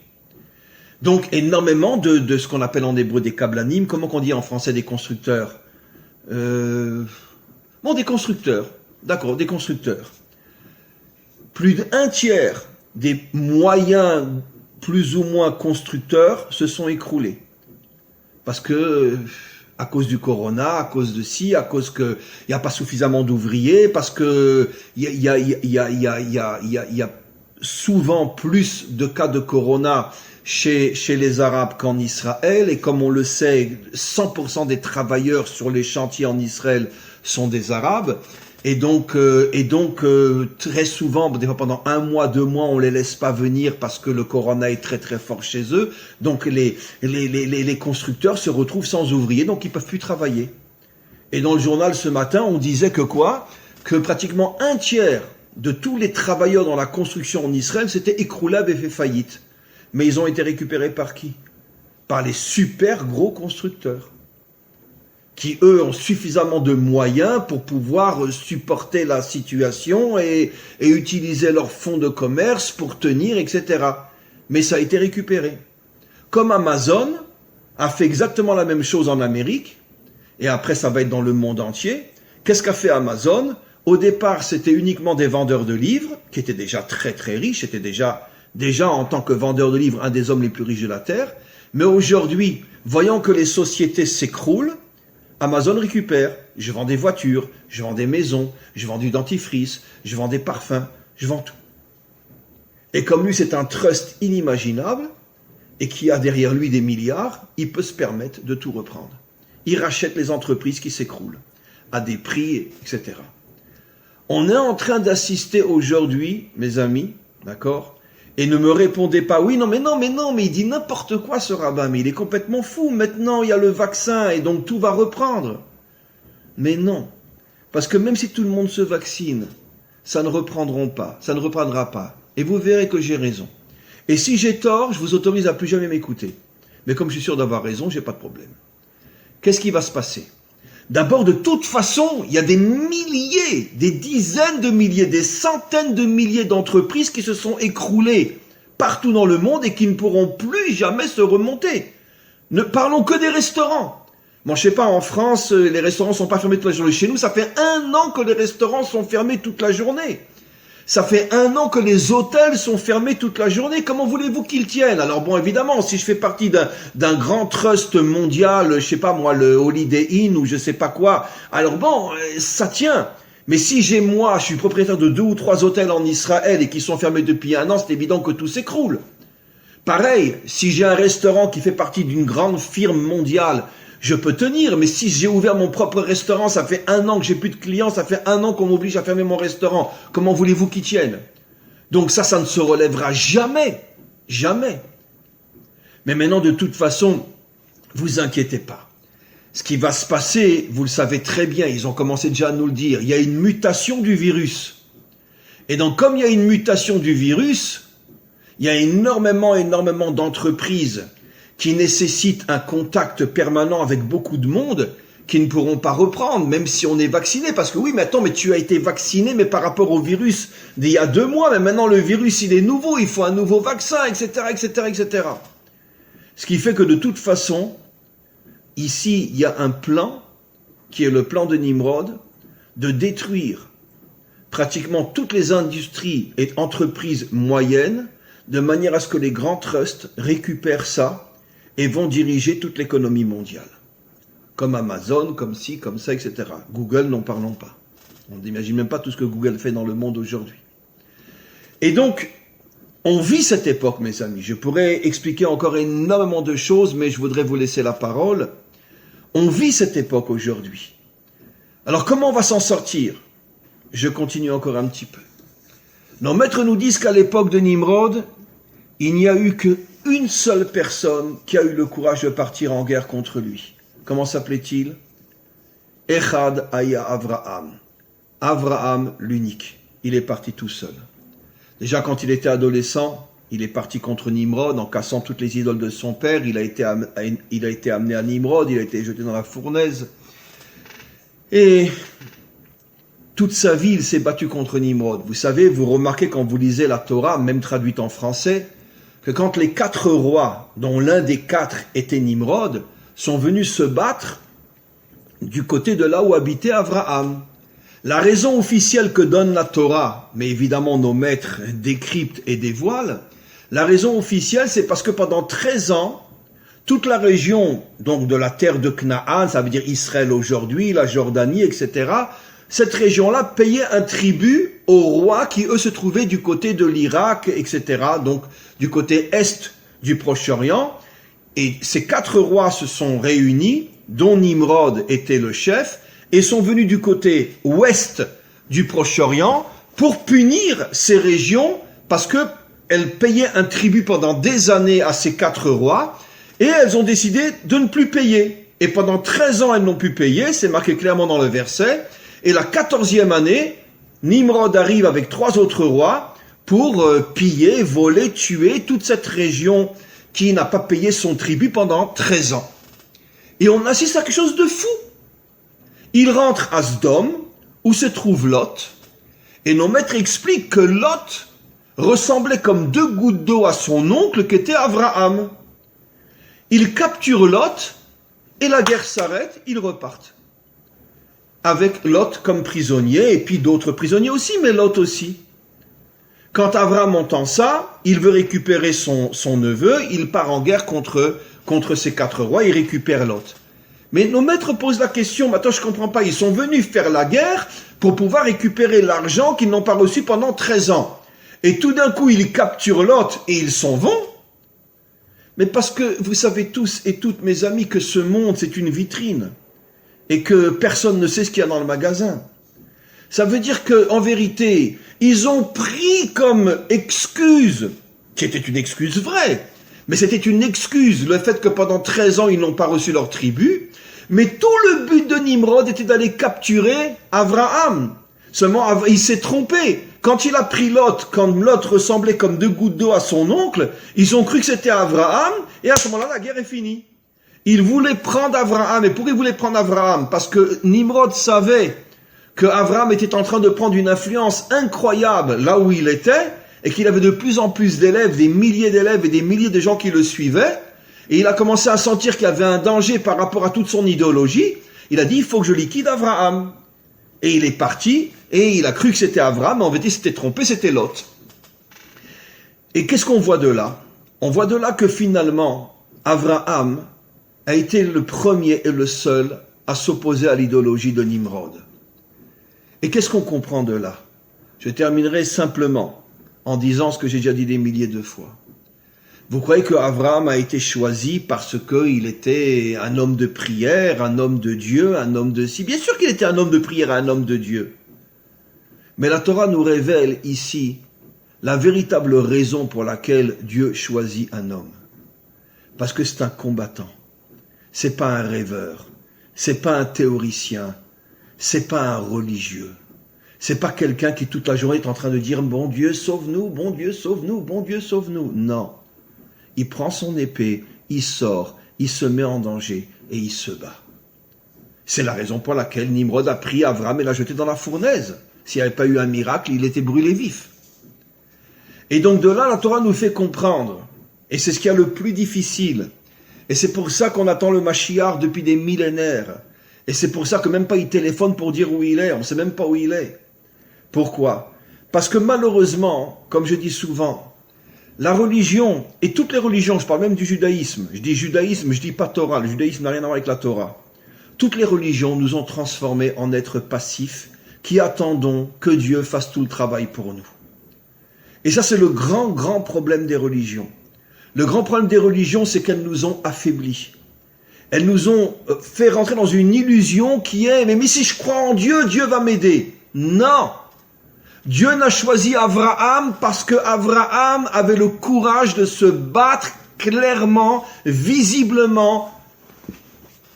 Donc énormément de ce qu'on appelle en hébreu des kablanim, comment qu'on dit en français des constructeurs? Des constructeurs. D'accord, des constructeurs. Plus d'un tiers des moyens plus ou moins constructeurs se sont écroulés. Parce que, à cause du corona, à cause de ci, à cause qu'il n'y a pas suffisamment d'ouvriers, parce que il y a souvent plus de cas de corona chez les Arabes qu'en Israël, et comme on le sait, 100% des travailleurs sur les chantiers en Israël sont des Arabes, et donc très souvent, des fois pendant 1 mois, 2 mois, on les laisse pas venir parce que le corona est très très fort chez eux, donc les constructeurs se retrouvent sans ouvriers, donc ils peuvent plus travailler. Et dans le journal ce matin, on disait que quoi? Que pratiquement 1/3 de tous les travailleurs dans la construction en Israël s'étaient écroulés, avaient fait faillite. Mais ils ont été récupérés par qui? Par les super gros constructeurs, qui eux ont suffisamment de moyens pour pouvoir supporter la situation et utiliser leurs fonds de commerce pour tenir, etc. Mais ça a été récupéré. Comme Amazon a fait exactement la même chose en Amérique, et après ça va être dans le monde entier. Qu'est-ce qu'a fait Amazon? Au départ, c'était uniquement des vendeurs de livres, qui étaient déjà très très riches, étaient déjà en tant que vendeur de livres, un des hommes les plus riches de la Terre. Mais aujourd'hui, voyant que les sociétés s'écroulent, Amazon récupère. Je vends des voitures, je vends des maisons, je vends du dentifrice, je vends des parfums, je vends tout. Et comme lui, c'est un trust inimaginable, et qui a derrière lui des milliards, il peut se permettre de tout reprendre. Il rachète les entreprises qui s'écroulent, à des prix, etc. On est en train d'assister aujourd'hui, mes amis, d'accord? Et ne me répondez pas, oui, mais il dit n'importe quoi ce rabbin, mais il est complètement fou, maintenant il y a le vaccin et donc tout va reprendre. Mais non, parce que même si tout le monde se vaccine, ça ne reprendra pas. Et vous verrez que j'ai raison. Et si j'ai tort, je vous autorise à plus jamais m'écouter. Mais comme je suis sûr d'avoir raison, j'ai pas de problème. Qu'est-ce qui va se passer? D'abord, de toute façon, il y a des milliers, des dizaines de milliers, des centaines de milliers d'entreprises qui se sont écroulées partout dans le monde et qui ne pourront plus jamais se remonter. Ne parlons que des restaurants. Moi, je sais pas, en France, les restaurants sont pas fermés toute la journée. Chez nous, ça fait 1 an que les restaurants sont fermés toute la journée. Ça fait 1 an que les hôtels sont fermés toute la journée. Comment voulez-vous qu'ils tiennent? Alors bon, évidemment, si je fais partie d'un grand trust mondial, je sais pas moi, le Holiday Inn ou je sais pas quoi, alors bon, ça tient. Mais si je suis propriétaire de 2 ou 3 hôtels en Israël et qui sont fermés depuis 1 an, c'est évident que tout s'écroule. Pareil, si j'ai un restaurant qui fait partie d'une grande firme mondiale, je peux tenir, mais si j'ai ouvert mon propre restaurant, ça fait 1 an que j'ai plus de clients, ça fait 1 an qu'on m'oblige à fermer mon restaurant. Comment voulez-vous qu'il tienne? Donc ça ne se relèvera jamais. Jamais. Mais maintenant, de toute façon, vous inquiétez pas. Ce qui va se passer, vous le savez très bien, ils ont commencé déjà à nous le dire, il y a une mutation du virus. Et donc, comme il y a une mutation du virus, il y a énormément d'entreprises qui nécessitent un contact permanent avec beaucoup de monde, qui ne pourront pas reprendre, même si on est vacciné. Parce que oui, mais attends, mais tu as été vacciné, mais par rapport au virus d'il y a 2 mois, mais maintenant le virus, il est nouveau, il faut un nouveau vaccin, etc., etc., etc. Ce qui fait que de toute façon, ici, il y a un plan, qui est le plan de Nimrod, de détruire pratiquement toutes les industries et entreprises moyennes, de manière à ce que les grands trusts récupèrent ça, et vont diriger toute l'économie mondiale. Comme Amazon, comme ci, comme ça, etc. Google, n'en parlons pas. On n'imagine même pas tout ce que Google fait dans le monde aujourd'hui. Et donc, on vit cette époque, mes amis. Je pourrais expliquer encore énormément de choses, mais je voudrais vous laisser la parole. On vit cette époque aujourd'hui. Alors, comment on va s'en sortir? Je continue encore un petit peu. Nos maîtres nous disent qu'à l'époque de Nimrod, il n'y a eu qu'une seule personne qui a eu le courage de partir en guerre contre lui. Comment s'appelait-il? Echad Aya Avraham. Avraham, l'unique. Il est parti tout seul. Déjà, quand il était adolescent, il est parti contre Nimrod en cassant toutes les idoles de son père. Il a été amené à Nimrod, il a été jeté dans la fournaise. Et toute sa vie, il s'est battu contre Nimrod. Vous savez, vous remarquez quand vous lisez la Torah, même traduite en français, que quand les 4 rois, dont l'un des 4 était Nimrod, sont venus se battre du côté de là où habitait Abraham. La raison officielle que donne la Torah, mais évidemment nos maîtres décryptent et dévoilent, la raison officielle c'est parce que pendant 13 ans, toute la région donc de la terre de Canaan, ça veut dire Israël aujourd'hui, la Jordanie, etc., cette région-là payait un tribut aux rois qui, eux, se trouvaient du côté de l'Irak, etc., donc du côté est du Proche-Orient. Et ces 4 rois se sont réunis, dont Nimrod était le chef, et sont venus du côté ouest du Proche-Orient pour punir ces régions parce qu'elles payaient un tribut pendant des années à ces 4 rois, et elles ont décidé de ne plus payer. Et pendant 13 ans, elles n'ont pu payer, c'est marqué clairement dans le verset. Et la 14e année, Nimrod arrive avec 3 autres rois pour piller, voler, tuer toute cette région qui n'a pas payé son tribut pendant 13 ans. Et on assiste à quelque chose de fou. Il rentre à Sdom, où se trouve Lot, et nos maîtres expliquent que Lot ressemblait comme 2 gouttes d'eau à son oncle qui était Abraham. Ils capturent Lot, et la guerre s'arrête, ils repartent. Avec Lot comme prisonnier, et puis d'autres prisonniers aussi, mais Lot aussi. Quand Abraham entend ça, il veut récupérer son neveu, il part en guerre contre ces 4 rois, il récupère Lot. Mais nos maîtres posent la question, mais attends, je ne comprends pas, ils sont venus faire la guerre pour pouvoir récupérer l'argent qu'ils n'ont pas reçu pendant 13 ans. Et tout d'un coup, ils capturent Lot et ils s'en vont. Mais parce que vous savez tous et toutes, mes amis, que ce monde, c'est une vitrine. Et que personne ne sait ce qu'il y a dans le magasin. Ça veut dire qu'en vérité, ils ont pris comme excuse, qui était une excuse vraie, mais c'était une excuse, le fait que pendant 13 ans, ils n'ont pas reçu leur tribut, mais tout le but de Nimrod était d'aller capturer Abraham. Seulement, il s'est trompé. Quand il a pris Lot, quand Lot ressemblait comme 2 gouttes d'eau à son oncle, ils ont cru que c'était Abraham, et à ce moment-là, la guerre est finie. Il voulait prendre Abraham. Et pourquoi il voulait prendre Abraham? Parce que Nimrod savait que Abraham était en train de prendre une influence incroyable là où il était, et qu'il avait de plus en plus d'élèves, des milliers d'élèves et des milliers de gens qui le suivaient. et il a commencé à sentir qu'il y avait un danger par rapport à toute son idéologie, il a dit, il faut que je liquide Abraham. Et il est parti, et il a cru que c'était Abraham, mais en vérité, c'était trompé, c'était Lot. Et qu'est-ce qu'on voit de là? On voit de là que finalement, Abraham a été le premier et le seul à s'opposer à l'idéologie de Nimrod. Et qu'est-ce qu'on comprend de là? Je terminerai simplement en disant ce que j'ai déjà dit des milliers de fois. Vous croyez que Abraham a été choisi parce qu'il était un homme de prière, un homme de Dieu, un homme de si? Bien sûr qu'il était un homme de prière, un homme de Dieu. Mais la Torah nous révèle ici la véritable raison pour laquelle Dieu choisit un homme. Parce que c'est un combattant. C'est pas un rêveur. C'est pas un théoricien. C'est pas un religieux. C'est pas quelqu'un qui toute la journée est en train de dire « Bon Dieu, sauve-nous, bon Dieu, sauve-nous, bon Dieu, sauve-nous ». Non. Il prend son épée, il sort, il se met en danger et il se bat. C'est la raison pour laquelle Nimrod a pris Abraham et l'a jeté dans la fournaise. S'il n'y avait pas eu un miracle, il était brûlé vif. Et donc de là, la Torah nous fait comprendre, et c'est ce qui est le plus difficile, et c'est pour ça qu'on attend le Mashiach depuis des millénaires, et c'est pour ça que même pas il téléphone pour dire où il est, on ne sait même pas où il est. Pourquoi? Parce que malheureusement, comme je dis souvent, la religion, et toutes les religions, je parle même du judaïsme, je dis judaïsme, je dis pas Torah, le judaïsme n'a rien à voir avec la Torah. Toutes les religions nous ont transformés en êtres passifs qui attendons que Dieu fasse tout le travail pour nous. Et ça, c'est le grand problème des religions. Le grand problème des religions, c'est qu'elles nous ont affaiblis. Elles nous ont fait rentrer dans une illusion qui est « mais si je crois en Dieu, Dieu va m'aider ». Non! Dieu n'a choisi Abraham parce que Abraham avait le courage de se battre clairement, visiblement,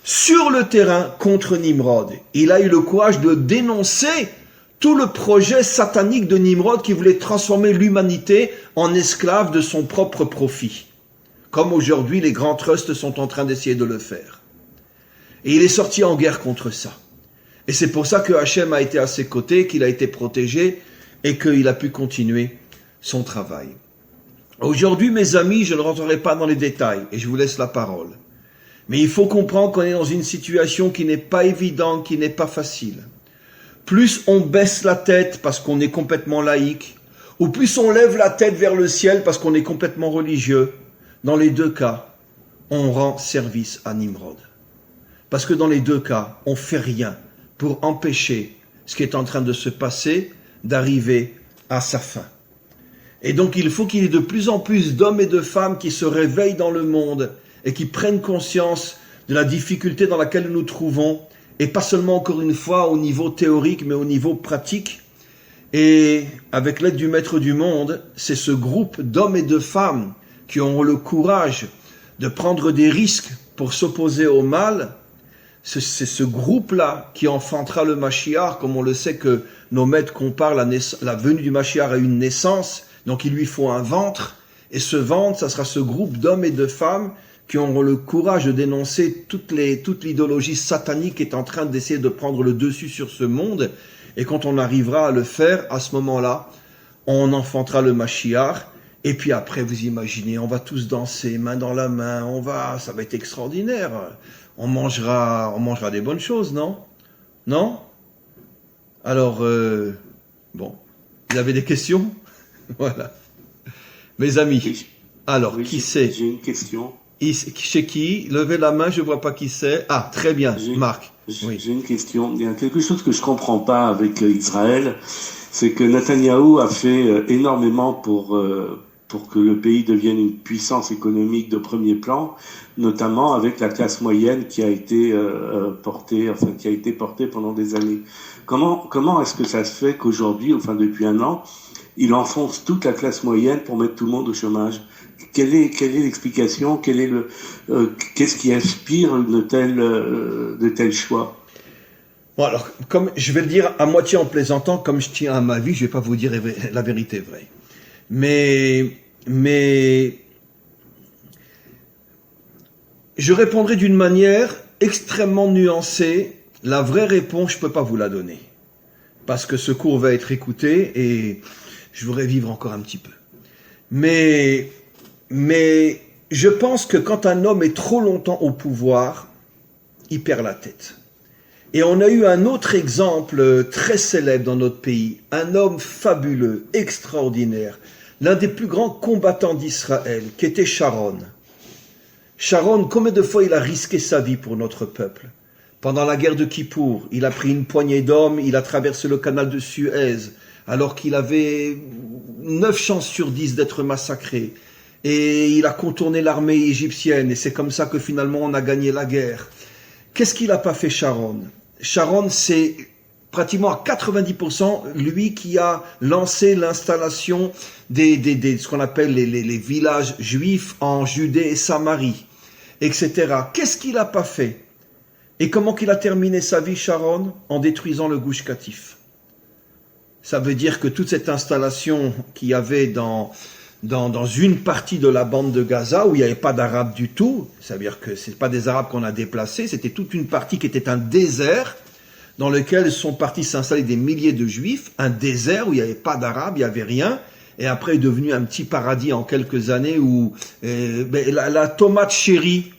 sur le terrain contre Nimrod. Il a eu le courage de dénoncer tout le projet satanique de Nimrod qui voulait transformer l'humanité en esclave de son propre profit. Comme aujourd'hui les grands trusts sont en train d'essayer de le faire. Et il est sorti en guerre contre ça. Et c'est pour ça que Hachem a été à ses côtés, qu'il a été protégé et qu'il a pu continuer son travail. Aujourd'hui, mes amis, je ne rentrerai pas dans les détails et je vous laisse la parole. Mais il faut comprendre qu'on est dans une situation qui n'est pas évidente, qui n'est pas facile. Plus on baisse la tête parce qu'on est complètement laïque, ou plus on lève la tête vers le ciel parce qu'on est complètement religieux, dans les deux cas, on rend service à Nimrod. Parce que dans les deux cas, on ne fait rien pour empêcher ce qui est en train de se passer d'arriver à sa fin. Et donc il faut qu'il y ait de plus en plus d'hommes et de femmes qui se réveillent dans le monde et qui prennent conscience de la difficulté dans laquelle nous nous trouvons, et pas seulement encore une fois au niveau théorique, mais au niveau pratique. Et avec l'aide du Maître du Monde, c'est ce groupe d'hommes et de femmes qui auront le courage de prendre des risques pour s'opposer au mal. C'est ce groupe-là qui enfantera le Mashiach, comme on le sait que nos maîtres comparent la venue du Mashiach à une naissance, donc il lui faut un ventre, et ce ventre, ça sera ce groupe d'hommes et de femmes qui auront le courage de dénoncer toute l'idéologie satanique qui est en train d'essayer de prendre le dessus sur ce monde. Et quand on arrivera à le faire, à ce moment-là, on enfantera le Mashiach. Et puis après, vous imaginez, on va tous danser, main dans la main, ça va être extraordinaire. On mangera des bonnes choses, non? Non? Alors, bon, vous avez des questions? Voilà. Mes amis, Oui. alors, Oui, qui c'est? J'ai une question. Chez qui? Levez la main, je ne vois pas qui c'est. Ah, très bien, Marc. Oui. J'ai une question. Il y a quelque chose que je comprends pas avec Israël, c'est que Netanyahou a fait énormément pour que le pays devienne une puissance économique de premier plan, notamment avec la classe moyenne qui a été portée pendant des années. Comment est-ce que ça se fait qu'aujourd'hui, enfin depuis un an, il enfonce toute la classe moyenne pour mettre tout le monde au chômage? Quelle est l'explication? Qu'est-ce qui inspire de tels choix? Bon, alors, comme je vais le dire à moitié en plaisantant, comme je tiens à ma vie, je ne vais pas vous dire la vérité vraie. Mais je répondrai d'une manière extrêmement nuancée. La vraie réponse, je ne peux pas vous la donner. Parce que ce cours va être écouté et je voudrais vivre encore un petit peu. Mais je pense que quand un homme est trop longtemps au pouvoir, il perd la tête. Et on a eu un autre exemple très célèbre dans notre pays, un homme fabuleux, extraordinaire, l'un des plus grands combattants d'Israël, qui était Sharon. Sharon, combien de fois il a risqué sa vie pour notre peuple? Pendant la guerre de Kippour, il a pris une poignée d'hommes, il a traversé le canal de Suez, alors qu'il avait 9 chances sur 10 d'être massacré. Et il a contourné l'armée égyptienne, et c'est comme ça que finalement on a gagné la guerre. Qu'est-ce qu'il n'a pas fait Sharon? Sharon, c'est pratiquement à 90% lui qui a lancé l'installation ce qu'on appelle les villages juifs en Judée et Samarie, etc. Qu'est-ce qu'il n'a pas fait? Et comment qu'il a terminé sa vie, Sharon? En détruisant le Gush Katif. Ça veut dire que toute cette installation qu'il y avait dans une partie de la bande de Gaza, où il n'y avait pas d'Arabes du tout, ça veut dire que ce n'est pas des Arabes qu'on a déplacés, c'était toute une partie qui était un désert, dans lequel sont partis s'installer des milliers de Juifs, un désert où il n'y avait pas d'Arabes, il n'y avait rien, et après est devenu un petit paradis en quelques années où la tomate chérie,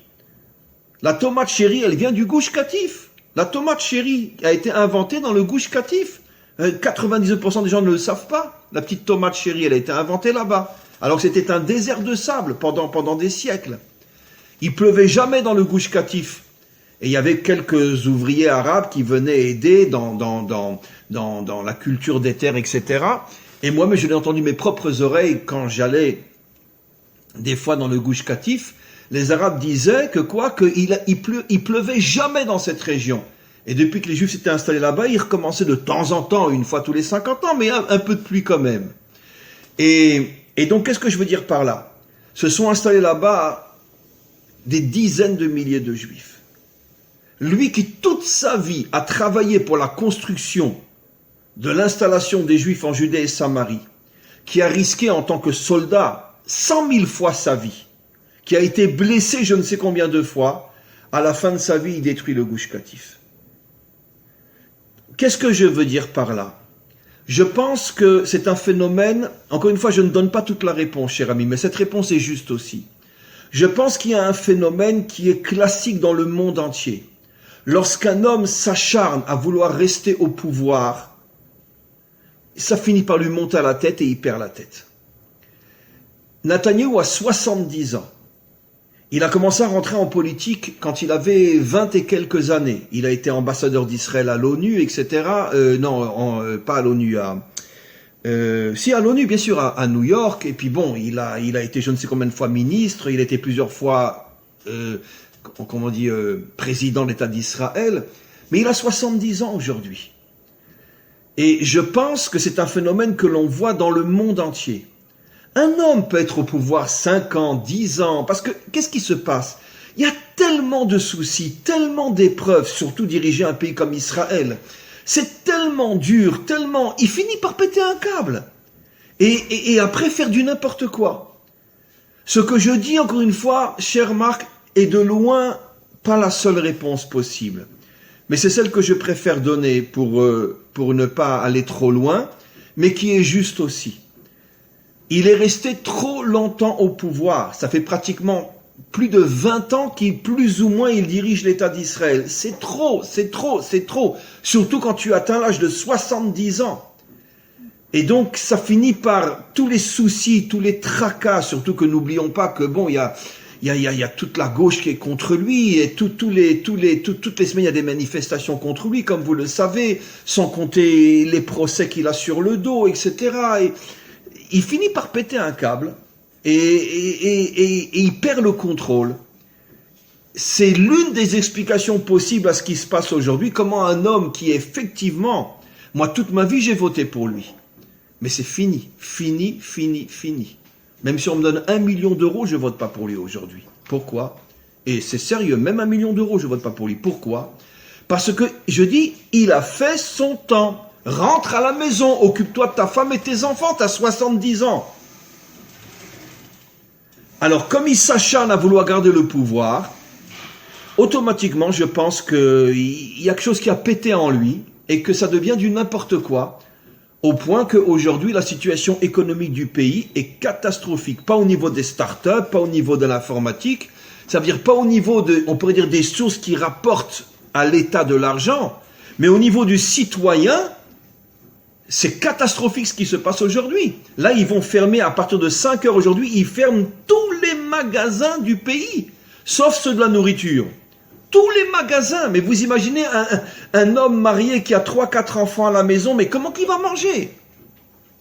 elle vient du Gush Katif. La tomate chérie a été inventée dans le Gush Katif. 99% des gens ne le savent pas. La petite tomate chérie, elle a été inventée là-bas. Alors que c'était un désert de sable pendant des siècles. Il pleuvait jamais dans le Gush Katif. Et il y avait quelques ouvriers arabes qui venaient aider dans la culture des terres, etc. Et moi, je l'ai entendu mes propres oreilles quand j'allais des fois dans le Gush Katif. Les Arabes disaient qu'il pleuvait jamais dans cette région. Et depuis que les Juifs s'étaient installés là-bas, ils recommençaient de temps en temps, une fois tous les 50 ans, mais un peu de pluie quand même. Et donc, qu'est-ce que je veux dire par là? Se sont installés là-bas des dizaines de milliers de Juifs. Lui qui, toute sa vie, a travaillé pour la construction de l'installation des Juifs en Judée et Samarie, qui a risqué en tant que soldat 100 000 fois sa vie, qui a été blessé je ne sais combien de fois, à la fin de sa vie, il détruit le Gush Katif. Qu'est-ce que je veux dire par là? Je pense que c'est un phénomène, encore une fois, je ne donne pas toute la réponse, cher ami, mais cette réponse est juste aussi. Je pense qu'il y a un phénomène qui est classique dans le monde entier. Lorsqu'un homme s'acharne à vouloir rester au pouvoir, ça finit par lui monter à la tête et il perd la tête. Netanyahou a 70 ans. Il a commencé à rentrer en politique quand il avait 20 et quelques années. Il a été ambassadeur d'Israël à l'ONU, etc. Pas à l'ONU, si à l'ONU, bien sûr, à New York. Et puis bon, il a été je ne sais combien de fois ministre. Il a été plusieurs fois, président de l'État d'Israël. Mais il a 70 ans aujourd'hui. Et je pense que c'est un phénomène que l'on voit dans le monde entier. Un homme peut être au pouvoir 5 ans, 10 ans, parce que qu'est-ce qui se passe? Il y a tellement de soucis, tellement d'épreuves, surtout diriger un pays comme Israël. C'est tellement dur, il finit par péter un câble. Et après faire du n'importe quoi. Ce que je dis encore une fois, cher Marc, est de loin pas la seule réponse possible. Mais c'est celle que je préfère donner pour ne pas aller trop loin, mais qui est juste aussi. Il est resté trop longtemps au pouvoir. Ça fait pratiquement plus de 20 ans qu'il, plus ou moins, il dirige l'État d'Israël. C'est trop. Surtout quand tu atteins l'âge de 70 ans. Et donc, ça finit par tous les soucis, tous les tracas, surtout que n'oublions pas que bon, il y a toute la gauche qui est contre lui, et toutes les semaines, il y a des manifestations contre lui, comme vous le savez, sans compter les procès qu'il a sur le dos, etc. Et il finit par péter un câble et il perd le contrôle. C'est l'une des explications possibles à ce qui se passe aujourd'hui. Comment un homme qui effectivement, moi toute ma vie j'ai voté pour lui, mais c'est fini. Même si on me donne 1 million d'euros, je ne vote pas pour lui aujourd'hui. Pourquoi? Et c'est sérieux, même 1 million d'euros, je ne vote pas pour lui. Pourquoi? Parce que je dis, il a fait son temps. Rentre à la maison, occupe-toi de ta femme et tes enfants, tu as 70 ans. Alors, comme il s'acharne à vouloir garder le pouvoir, automatiquement, je pense qu'il y a quelque chose qui a pété en lui et que ça devient du n'importe quoi. au point qu'aujourd'hui, la situation économique du pays est catastrophique. Pas au niveau des startups, pas au niveau de l'informatique, ça veut dire pas au niveau on pourrait dire des sources qui rapportent à l'État de l'argent, mais au niveau du citoyen, c'est catastrophique ce qui se passe aujourd'hui. Là, ils vont fermer à partir de 5 heures aujourd'hui, ils ferment tous les magasins du pays, sauf ceux de la nourriture. Tous les magasins. Mais vous imaginez un homme marié qui a 3-4 enfants à la maison, mais comment qu'il va manger?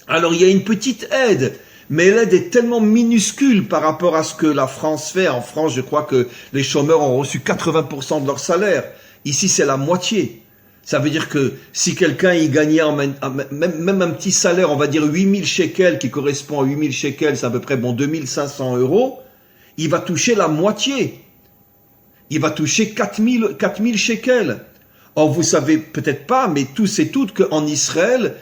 Alors, il y a une petite aide, mais l'aide est tellement minuscule par rapport à ce que la France fait. En France, je crois que les chômeurs ont reçu 80% de leur salaire. Ici, c'est la moitié. Ça veut dire que si quelqu'un y gagnait même un petit salaire, on va dire 8000 shekels, qui correspond à 8000 shekels, c'est à peu près 2500 €, il va toucher la moitié. Il va toucher 4000 shekels. Or, vous savez peut-être pas, mais tous et toutes qu'en Israël,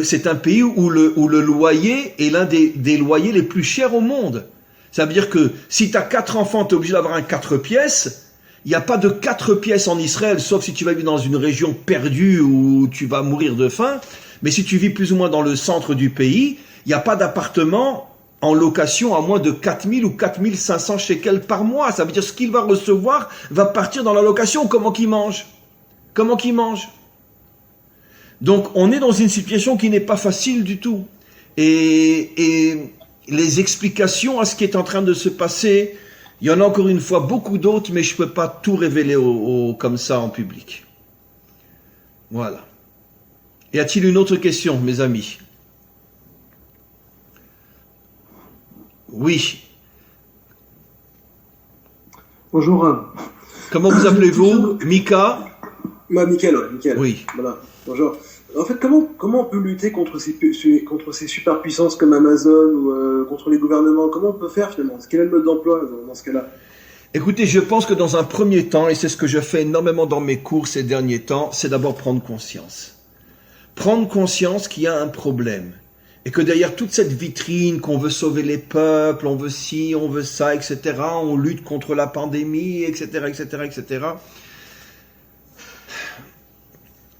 c'est un pays où le loyer est l'un des loyers les plus chers au monde. Ça veut dire que si tu as 4 enfants, tu es obligé d'avoir un 4 pièces. Il n'y a pas de 4 pièces en Israël, sauf si tu vas vivre dans une région perdue où tu vas mourir de faim. Mais si tu vis plus ou moins dans le centre du pays, il n'y a pas d'appartement en location à moins de 4000 ou 4500 shekels par mois. Ça veut dire que ce qu'il va recevoir va partir dans la location. Comment qu'il mange? Comment qu'il mange? Donc on est dans une situation qui n'est pas facile du tout. Et les explications à ce qui est en train de se passer, il y en a encore une fois beaucoup d'autres, mais je ne peux pas tout révéler comme ça en public. Voilà. Y a-t-il une autre question, mes amis? Oui. Bonjour. Comment vous appelez-vous? Mika? Mickaël. Oui. Voilà. Bonjour. En fait, comment on peut lutter contre ces superpuissances comme Amazon ou contre les gouvernements? Comment on peut faire finalement? Quel est le mode d'emploi dans ce cas-là? Écoutez, je pense que dans un premier temps, et c'est ce que je fais énormément dans mes cours ces derniers temps, c'est d'abord prendre conscience. Prendre conscience qu'il y a un problème. Et que derrière toute cette vitrine qu'on veut sauver les peuples, on veut ci, on veut ça, etc., on lutte contre la pandémie, etc., etc.,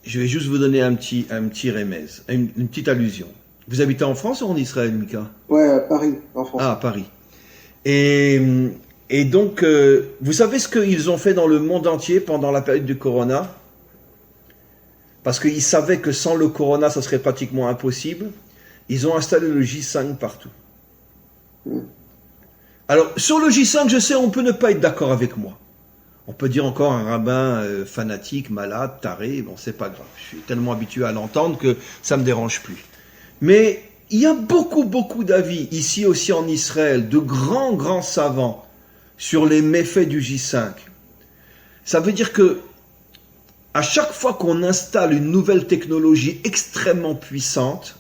je vais juste vous donner un petit remèze, une petite allusion. Vous habitez en France ou en Israël, Mika? Ouais, à Paris, en France. Ah, à Paris. Et donc, vous savez ce qu'ils ont fait dans le monde entier pendant la période du Corona? Parce qu'ils savaient que sans le Corona, ça serait pratiquement impossible. Ils ont installé le J5 partout. Alors, sur le J5, je sais, on peut ne pas être d'accord avec moi. On peut dire encore un rabbin fanatique, malade, taré, bon, c'est pas grave. Je suis tellement habitué à l'entendre que ça me dérange plus. Mais il y a beaucoup d'avis, ici aussi en Israël, de grands savants sur les méfaits du J5. Ça veut dire que à chaque fois qu'on installe une nouvelle technologie extrêmement puissante,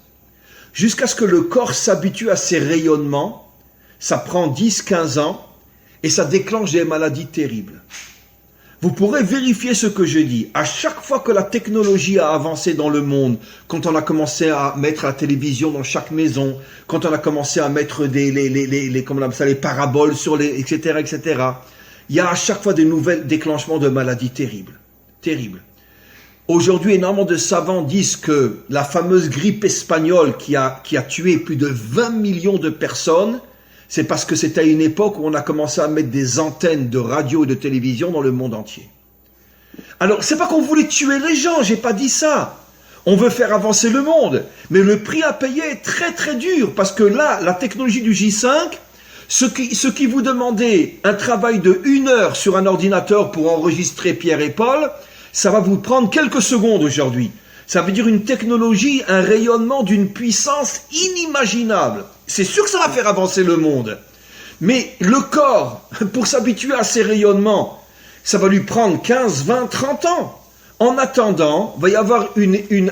jusqu'à ce que le corps s'habitue à ces rayonnements, ça prend 10-15 ans et ça déclenche des maladies terribles. Vous pourrez vérifier ce que je dis. À chaque fois que la technologie a avancé dans le monde, quand on a commencé à mettre la télévision dans chaque maison, quand on a commencé à mettre les paraboles sur etc., il y a à chaque fois des nouvelles déclenchements de maladies terribles. Aujourd'hui, énormément de savants disent que la fameuse grippe espagnole qui a tué plus de 20 millions de personnes, c'est parce que c'était à une époque où on a commencé à mettre des antennes de radio et de télévision dans le monde entier. Alors, c'est pas qu'on voulait tuer les gens, j'ai pas dit ça. On veut faire avancer le monde. Mais le prix à payer est très dur, parce que là, la technologie du J5, ce qui vous demandait un travail de 1 heure sur un ordinateur pour enregistrer Pierre et Paul, ça va vous prendre quelques secondes aujourd'hui. Ça veut dire une technologie, un rayonnement d'une puissance inimaginable. C'est sûr que ça va faire avancer le monde. Mais le corps, pour s'habituer à ces rayonnements, ça va lui prendre 15, 20, 30 ans. En attendant, il va y avoir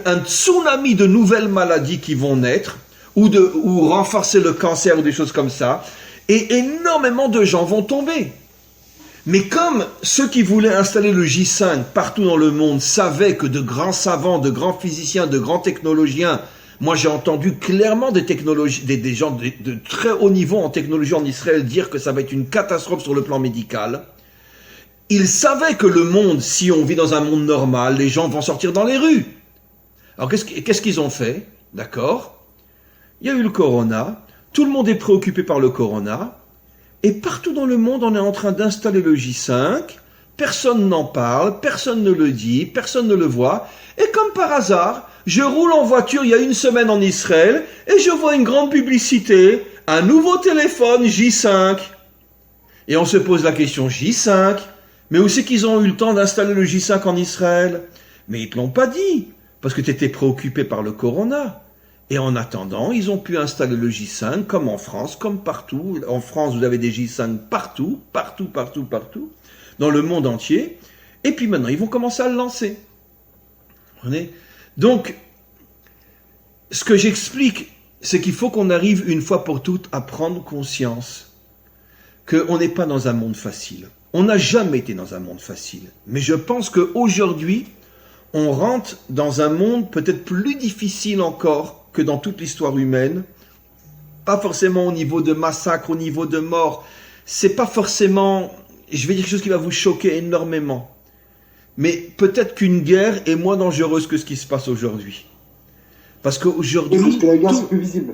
un tsunami de nouvelles maladies qui vont naître, ou renforcer le cancer ou des choses comme ça, et énormément de gens vont tomber. Mais comme ceux qui voulaient installer le J5 partout dans le monde savaient que de grands savants, de grands physiciens, de grands technologiens, moi j'ai entendu clairement des gens de très haut niveau en technologie en Israël dire que ça va être une catastrophe sur le plan médical. Ils savaient que le monde, si on vit dans un monde normal, les gens vont sortir dans les rues. Alors qu'est-ce qu'ils ont fait? D'accord? Il y a eu le corona, tout le monde est préoccupé par le corona, et partout dans le monde, on est en train d'installer le J5, personne n'en parle, personne ne le dit, personne ne le voit, et comme par hasard, je roule en voiture il y a une semaine en Israël, et je vois une grande publicité, un nouveau téléphone J5. Et on se pose la question, J5, mais où c'est qu'ils ont eu le temps d'installer le J5 en Israël? Mais ils ne te l'ont pas dit, parce que tu étais préoccupé par le corona. Et en attendant, ils ont pu installer le J5 comme en France, comme partout. En France, vous avez des J5 partout, dans le monde entier. Et puis maintenant, ils vont commencer à le lancer. Vous comprenez? Donc, ce que j'explique, c'est qu'il faut qu'on arrive une fois pour toutes à prendre conscience qu'on n'est pas dans un monde facile. On n'a jamais été dans un monde facile. Mais je pense qu'aujourd'hui, on rentre dans un monde peut-être plus difficile encore que dans toute l'histoire humaine. Pas forcément au niveau de massacre, au niveau de mort. C'est pas forcément, je vais dire quelque chose qui va vous choquer énormément. Mais peut-être qu'une guerre est moins dangereuse que ce qui se passe aujourd'hui. Parce qu'aujourd'hui... Parce que la guerre, c'est plus visible.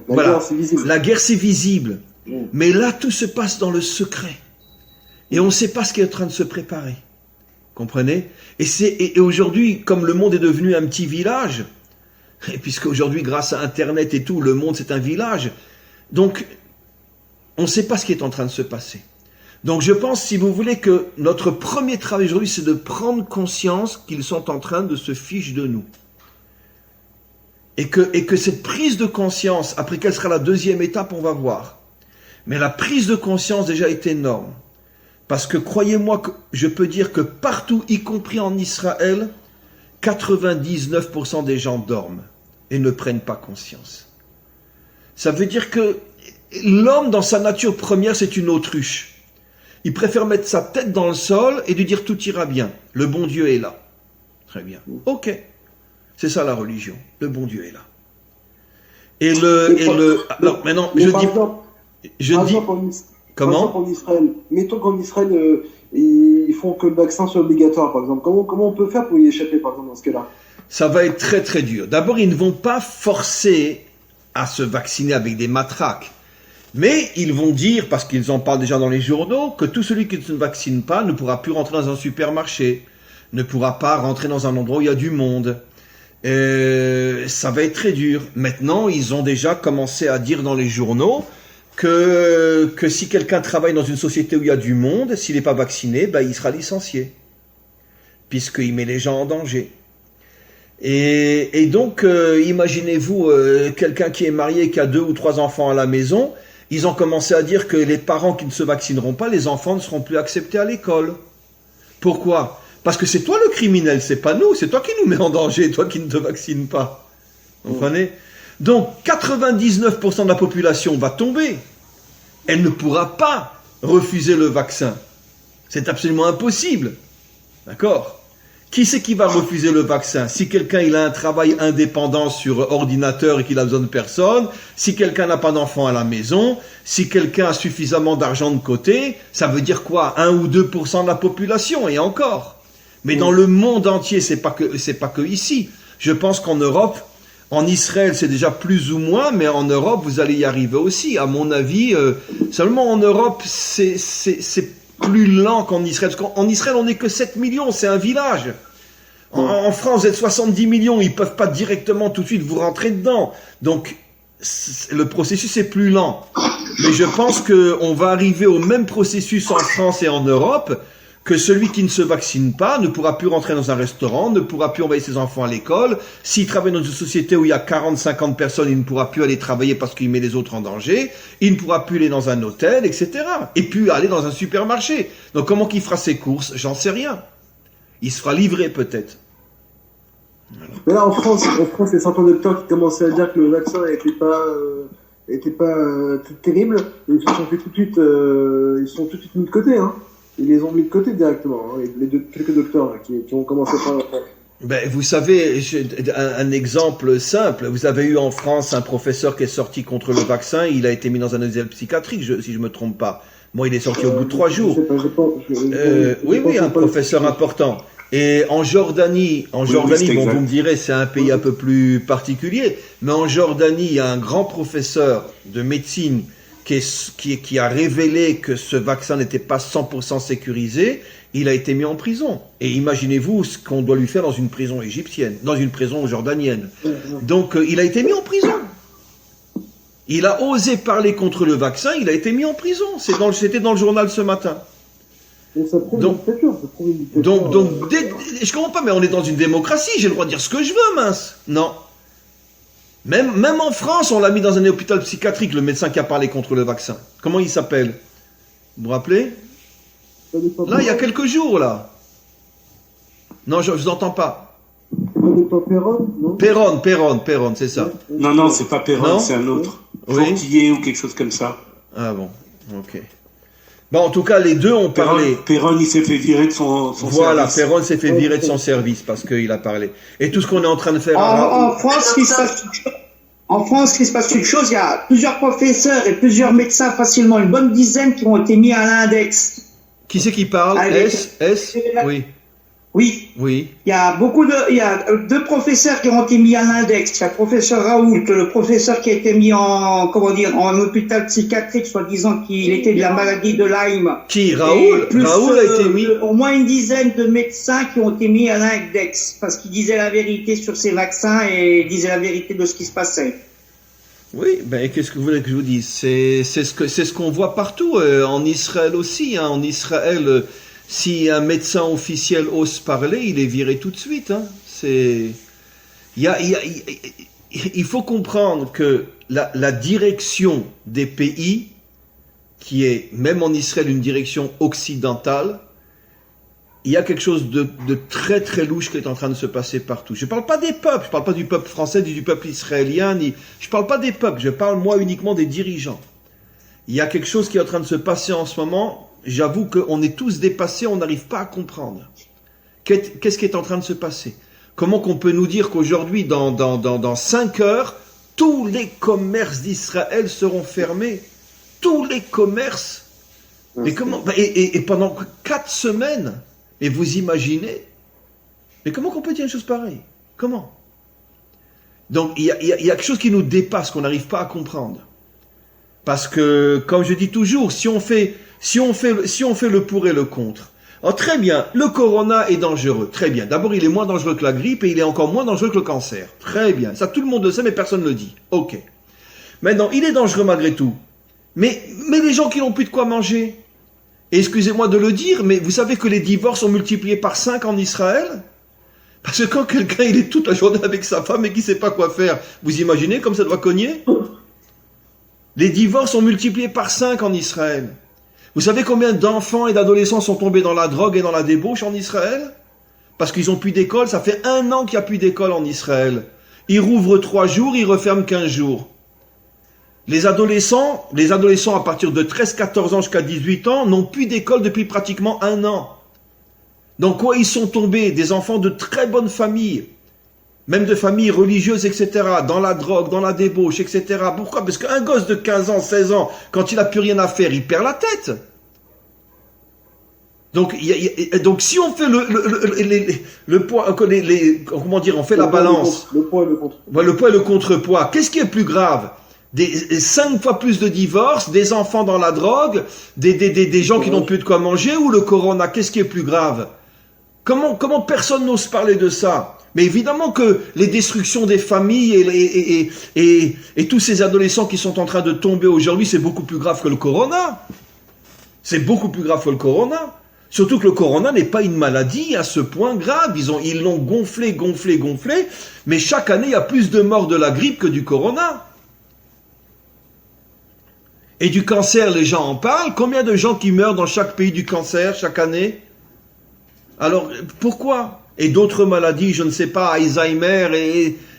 La guerre, c'est visible. Mais là, tout se passe dans le secret. Et on ne sait pas ce qui est en train de se préparer. Comprenez? Et aujourd'hui, comme le monde est devenu un petit village, et puisqu'aujourd'hui, grâce à Internet et tout, le monde c'est un village, donc on ne sait pas ce qui est en train de se passer. Donc je pense, si vous voulez, que notre premier travail aujourd'hui, c'est de prendre conscience qu'ils sont en train de se ficher de nous. Et que cette prise de conscience, après quelle sera la deuxième étape, on va voir. Mais la prise de conscience déjà est énorme. Parce que croyez-moi, que je peux dire que partout, y compris en Israël, 99% des gens dorment et ne prennent pas conscience. Ça veut dire que l'homme, dans sa nature première, c'est une autruche. Il préfère mettre sa tête dans le sol et lui dire tout ira bien. Le bon Dieu est là. Très bien. Ok. C'est ça la religion. Le bon Dieu est là. Alors maintenant, comment? En Israël, mettons qu'en Israël, ils font que le vaccin soit obligatoire, par exemple. Comment on peut faire pour y échapper, par exemple, dans ce cas-là? Ça va être très très dur. D'abord, ils ne vont pas forcer à se vacciner avec des matraques. Mais ils vont dire, parce qu'ils en parlent déjà dans les journaux, que tout celui qui ne se vaccine pas ne pourra plus rentrer dans un supermarché, ne pourra pas rentrer dans un endroit où il y a du monde. Ça va être très dur. Maintenant, ils ont déjà commencé à dire dans les journaux que si quelqu'un travaille dans une société où il y a du monde, s'il n'est pas vacciné, ben, il sera licencié, puisqu'il met les gens en danger. Et donc, imaginez-vous quelqu'un qui est marié et qui a 2 ou 3 enfants à la maison, ils ont commencé à dire que les parents qui ne se vaccineront pas, les enfants ne seront plus acceptés à l'école. Pourquoi? Parce que c'est toi le criminel, c'est pas nous, c'est toi qui nous mets en danger, toi qui ne te vaccines pas. Vous comprenez? Donc 99% de la population va tomber. Elle ne pourra pas refuser le vaccin. C'est absolument impossible. D'accord? Qui c'est qui va refuser le vaccin? Si quelqu'un il a un travail indépendant sur ordinateur et qu'il a besoin de personne, si quelqu'un n'a pas d'enfant à la maison, si quelqu'un a suffisamment d'argent de côté, ça veut dire quoi? 1 ou 2% de la population, et encore. Mais dans le monde entier, c'est pas que ici. Je pense qu'en Europe, en Israël, c'est déjà plus ou moins, mais en Europe, vous allez y arriver aussi. À mon avis, seulement en Europe, c'est plus lent qu'en Israël. Parce qu'en Israël, on n'est que 7 millions, c'est un village. En France, vous êtes 70 millions, ils ne peuvent pas directement tout de suite vous rentrer dedans. Donc, le processus est plus lent. Mais je pense qu'on va arriver au même processus en France et en Europe, que celui qui ne se vaccine pas ne pourra plus rentrer dans un restaurant, ne pourra plus envoyer ses enfants à l'école. S'il travaille dans une société où il y a 40-50 personnes, il ne pourra plus aller travailler parce qu'il met les autres en danger. Il ne pourra plus aller dans un hôtel, etc. Et puis aller dans un supermarché. Donc comment qu'il fera ses courses? J'en sais rien. Il se fera livrer peut-être. Voilà. Mais là, en France, il y a certains docteurs qui commençaient à dire que le vaccin était pas tout terrible. Ils se sont fait tout de suite, ils sont tout de suite mis de côté, hein. Ils les ont mis de côté directement, hein, quelques docteurs là, qui ont commencé par la faire. Ben, vous savez, un exemple simple, vous avez eu en France un professeur qui est sorti contre le vaccin, il a été mis dans un asile psychiatrique, si je me trompe pas. Moi, il est sorti au bout de 3 jours. Oui, un professeur important. Et en Jordanie, oui, bon, exact. vous me direz, c'est un pays un peu plus particulier, mais en Jordanie, il y a un grand professeur de médecine qui a révélé que ce vaccin n'était pas 100% sécurisé. Il a été mis en prison. Et imaginez-vous ce qu'on doit lui faire dans une prison égyptienne, dans une prison jordanienne. Donc, il a été mis en prison. Il a osé parler contre le vaccin, il a été mis en prison. C'était dans le journal ce matin. Et ça prouve une dictature. Je comprends pas, mais on est dans une démocratie, j'ai le droit de dire ce que je veux, mince. Non. Même en France, on l'a mis dans un hôpital psychiatrique, le médecin qui a parlé contre le vaccin. Comment il s'appelle? Vous vous rappelez? Là, il y a quelques jours, là. Non, je vous entends pas. Perron, c'est ça. Non, c'est pas Perron, c'est un autre. Oui. Fortillier ou quelque chose comme ça. Ah bon, ok. Bon, en tout cas, les deux ont parlé. Perron, il s'est fait virer de son service. Voilà, Perron s'est fait virer de son service parce qu'il a parlé. Et tout ce qu'on est en train de faire... En France, il se passe une chose, il y a plusieurs professeurs et plusieurs médecins, facilement une bonne dizaine, qui ont été mis à l'index. Qui c'est qui parle? S Oui. Oui. Il y a deux professeurs qui ont été mis à l'index. Il y a le professeur Raoult, le professeur qui a été mis en hôpital psychiatrique, soi-disant qu'il était de la maladie de Lyme. Qui? Raoult? Raoult a été mis? Au moins une dizaine de médecins qui ont été mis à l'index parce qu'ils disaient la vérité sur ces vaccins et disaient la vérité de ce qui se passait. Oui, ben qu'est-ce que vous voulez que je vous dise? C'est ce qu'on voit partout, en Israël aussi. Hein. En Israël, si un médecin officiel ose parler, il est viré tout de suite. Hein. Il faut comprendre que la direction des pays, qui est même en Israël une direction occidentale, il y a quelque chose de très très louche qui est en train de se passer partout. Je ne parle pas des peuples, je ne parle pas du peuple français, du peuple israélien, je ne parle pas des peuples, je parle moi uniquement des dirigeants. Il y a quelque chose qui est en train de se passer en ce moment, j'avoue qu'on est tous dépassés, on n'arrive pas à comprendre. Qu'est-ce qui est en train de se passer? Comment qu'on peut nous dire qu'aujourd'hui, dans 5 heures, tous les commerces d'Israël seront fermés? Tous les commerces? Et pendant 4 semaines? Et vous imaginez? Mais comment qu'on peut dire une chose pareille? Comment? Donc il y a quelque chose qui nous dépasse, qu'on n'arrive pas à comprendre. Parce que, comme je dis toujours, si on fait le pour et le contre, alors très bien, le corona est dangereux, très bien. D'abord, il est moins dangereux que la grippe et il est encore moins dangereux que le cancer. Très bien, ça tout le monde le sait, mais personne ne le dit. Ok. Maintenant, il est dangereux malgré tout. Mais les gens qui n'ont plus de quoi manger, et excusez-moi de le dire, mais vous savez que les divorces sont multipliés par 5 en Israël? Parce que quand quelqu'un il est toute la journée avec sa femme et qu'il ne sait pas quoi faire, vous imaginez comme ça doit cogner? Les divorces sont multipliés par 5 en Israël. Vous savez combien d'enfants et d'adolescents sont tombés dans la drogue et dans la débauche en Israël? Parce qu'ils n'ont plus d'école, ça fait 1 an qu'il n'y a plus d'école en Israël. Ils rouvrent 3 jours, ils referment 15 jours. Les adolescents à partir de 13-14 ans jusqu'à 18 ans n'ont plus d'école depuis pratiquement 1 an. Donc quoi, ils sont tombés, des enfants de très bonnes familles, même de familles religieuses, etc., dans la drogue, dans la débauche, etc. Pourquoi? Parce qu'un gosse de 15 ans, 16 ans, quand il n'a plus rien à faire, il perd la tête. Donc si on fait le poids, comment dire, on fait la balance. Le poids et le contre. Le poids et le contrepoids. Qu'est-ce qui est plus grave? 5 fois plus de divorces, des enfants dans la drogue, des gens qui n'ont plus de quoi manger, ou le corona? Qu'est-ce qui est plus grave? Comment personne n'ose parler de ça? Mais évidemment que les destructions des familles et tous ces adolescents qui sont en train de tomber aujourd'hui, c'est beaucoup plus grave que le corona. C'est beaucoup plus grave que le corona. Surtout que le corona n'est pas une maladie à ce point grave. Ils l'ont gonflé, mais chaque année, il y a plus de morts de la grippe que du corona. Et du cancer, les gens en parlent. Combien de gens qui meurent dans chaque pays du cancer chaque année? Alors, pourquoi? Et d'autres maladies, je ne sais pas, Alzheimer,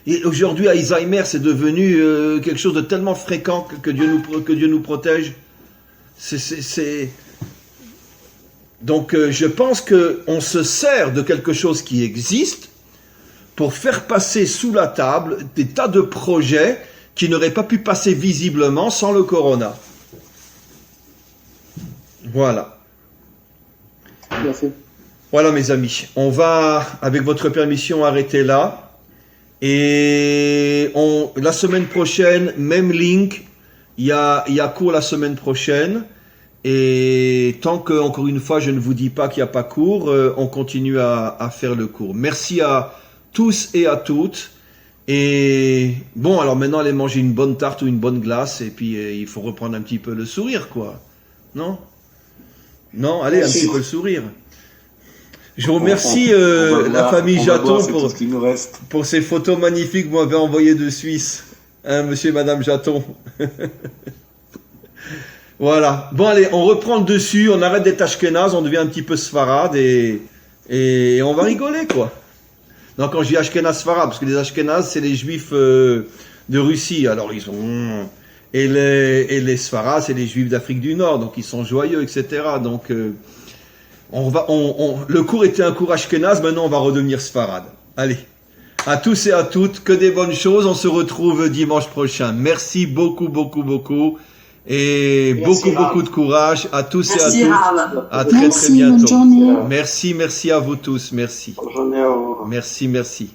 et aujourd'hui, Alzheimer, c'est devenu quelque chose de tellement fréquent que Dieu nous protège. Donc, je pense qu'on se sert de quelque chose qui existe pour faire passer sous la table des tas de projets qui n'auraient pas pu passer visiblement sans le corona. Voilà. Merci. Voilà mes amis, on va, avec votre permission, arrêter là. Et la semaine prochaine, même link, il y a cours la semaine prochaine. Et tant que, encore une fois, je ne vous dis pas qu'il n'y a pas cours, on continue à faire le cours. Merci à tous et à toutes. Et bon, alors maintenant, allez manger une bonne tarte ou une bonne glace. Et puis, il faut reprendre un petit peu le sourire, quoi. Non? Non, allez, un petit peu le sourire. Je vous remercie la famille Jaton pour ces photos magnifiques que vous m'avez envoyées de Suisse, hein, monsieur et madame Jaton. Voilà. Bon, allez, on reprend le dessus, on arrête d'être ashkénaze, on devient un petit peu sfarade et on va rigoler, quoi. Non, quand je dis ashkénaze sfarade, parce que les ashkénazes, c'est les juifs de Russie, alors ils sont... Et les sfarades, c'est les juifs d'Afrique du Nord, donc ils sont joyeux, etc. Donc... le cours était un cours ashkénaze, maintenant on va redevenir sfarade. Allez, à tous et à toutes, que des bonnes choses, on se retrouve dimanche prochain. Merci beaucoup, beaucoup, beaucoup, et merci, beaucoup de courage à tous et à toutes. À très bientôt. Merci à vous tous, merci. Bonne journée. Merci.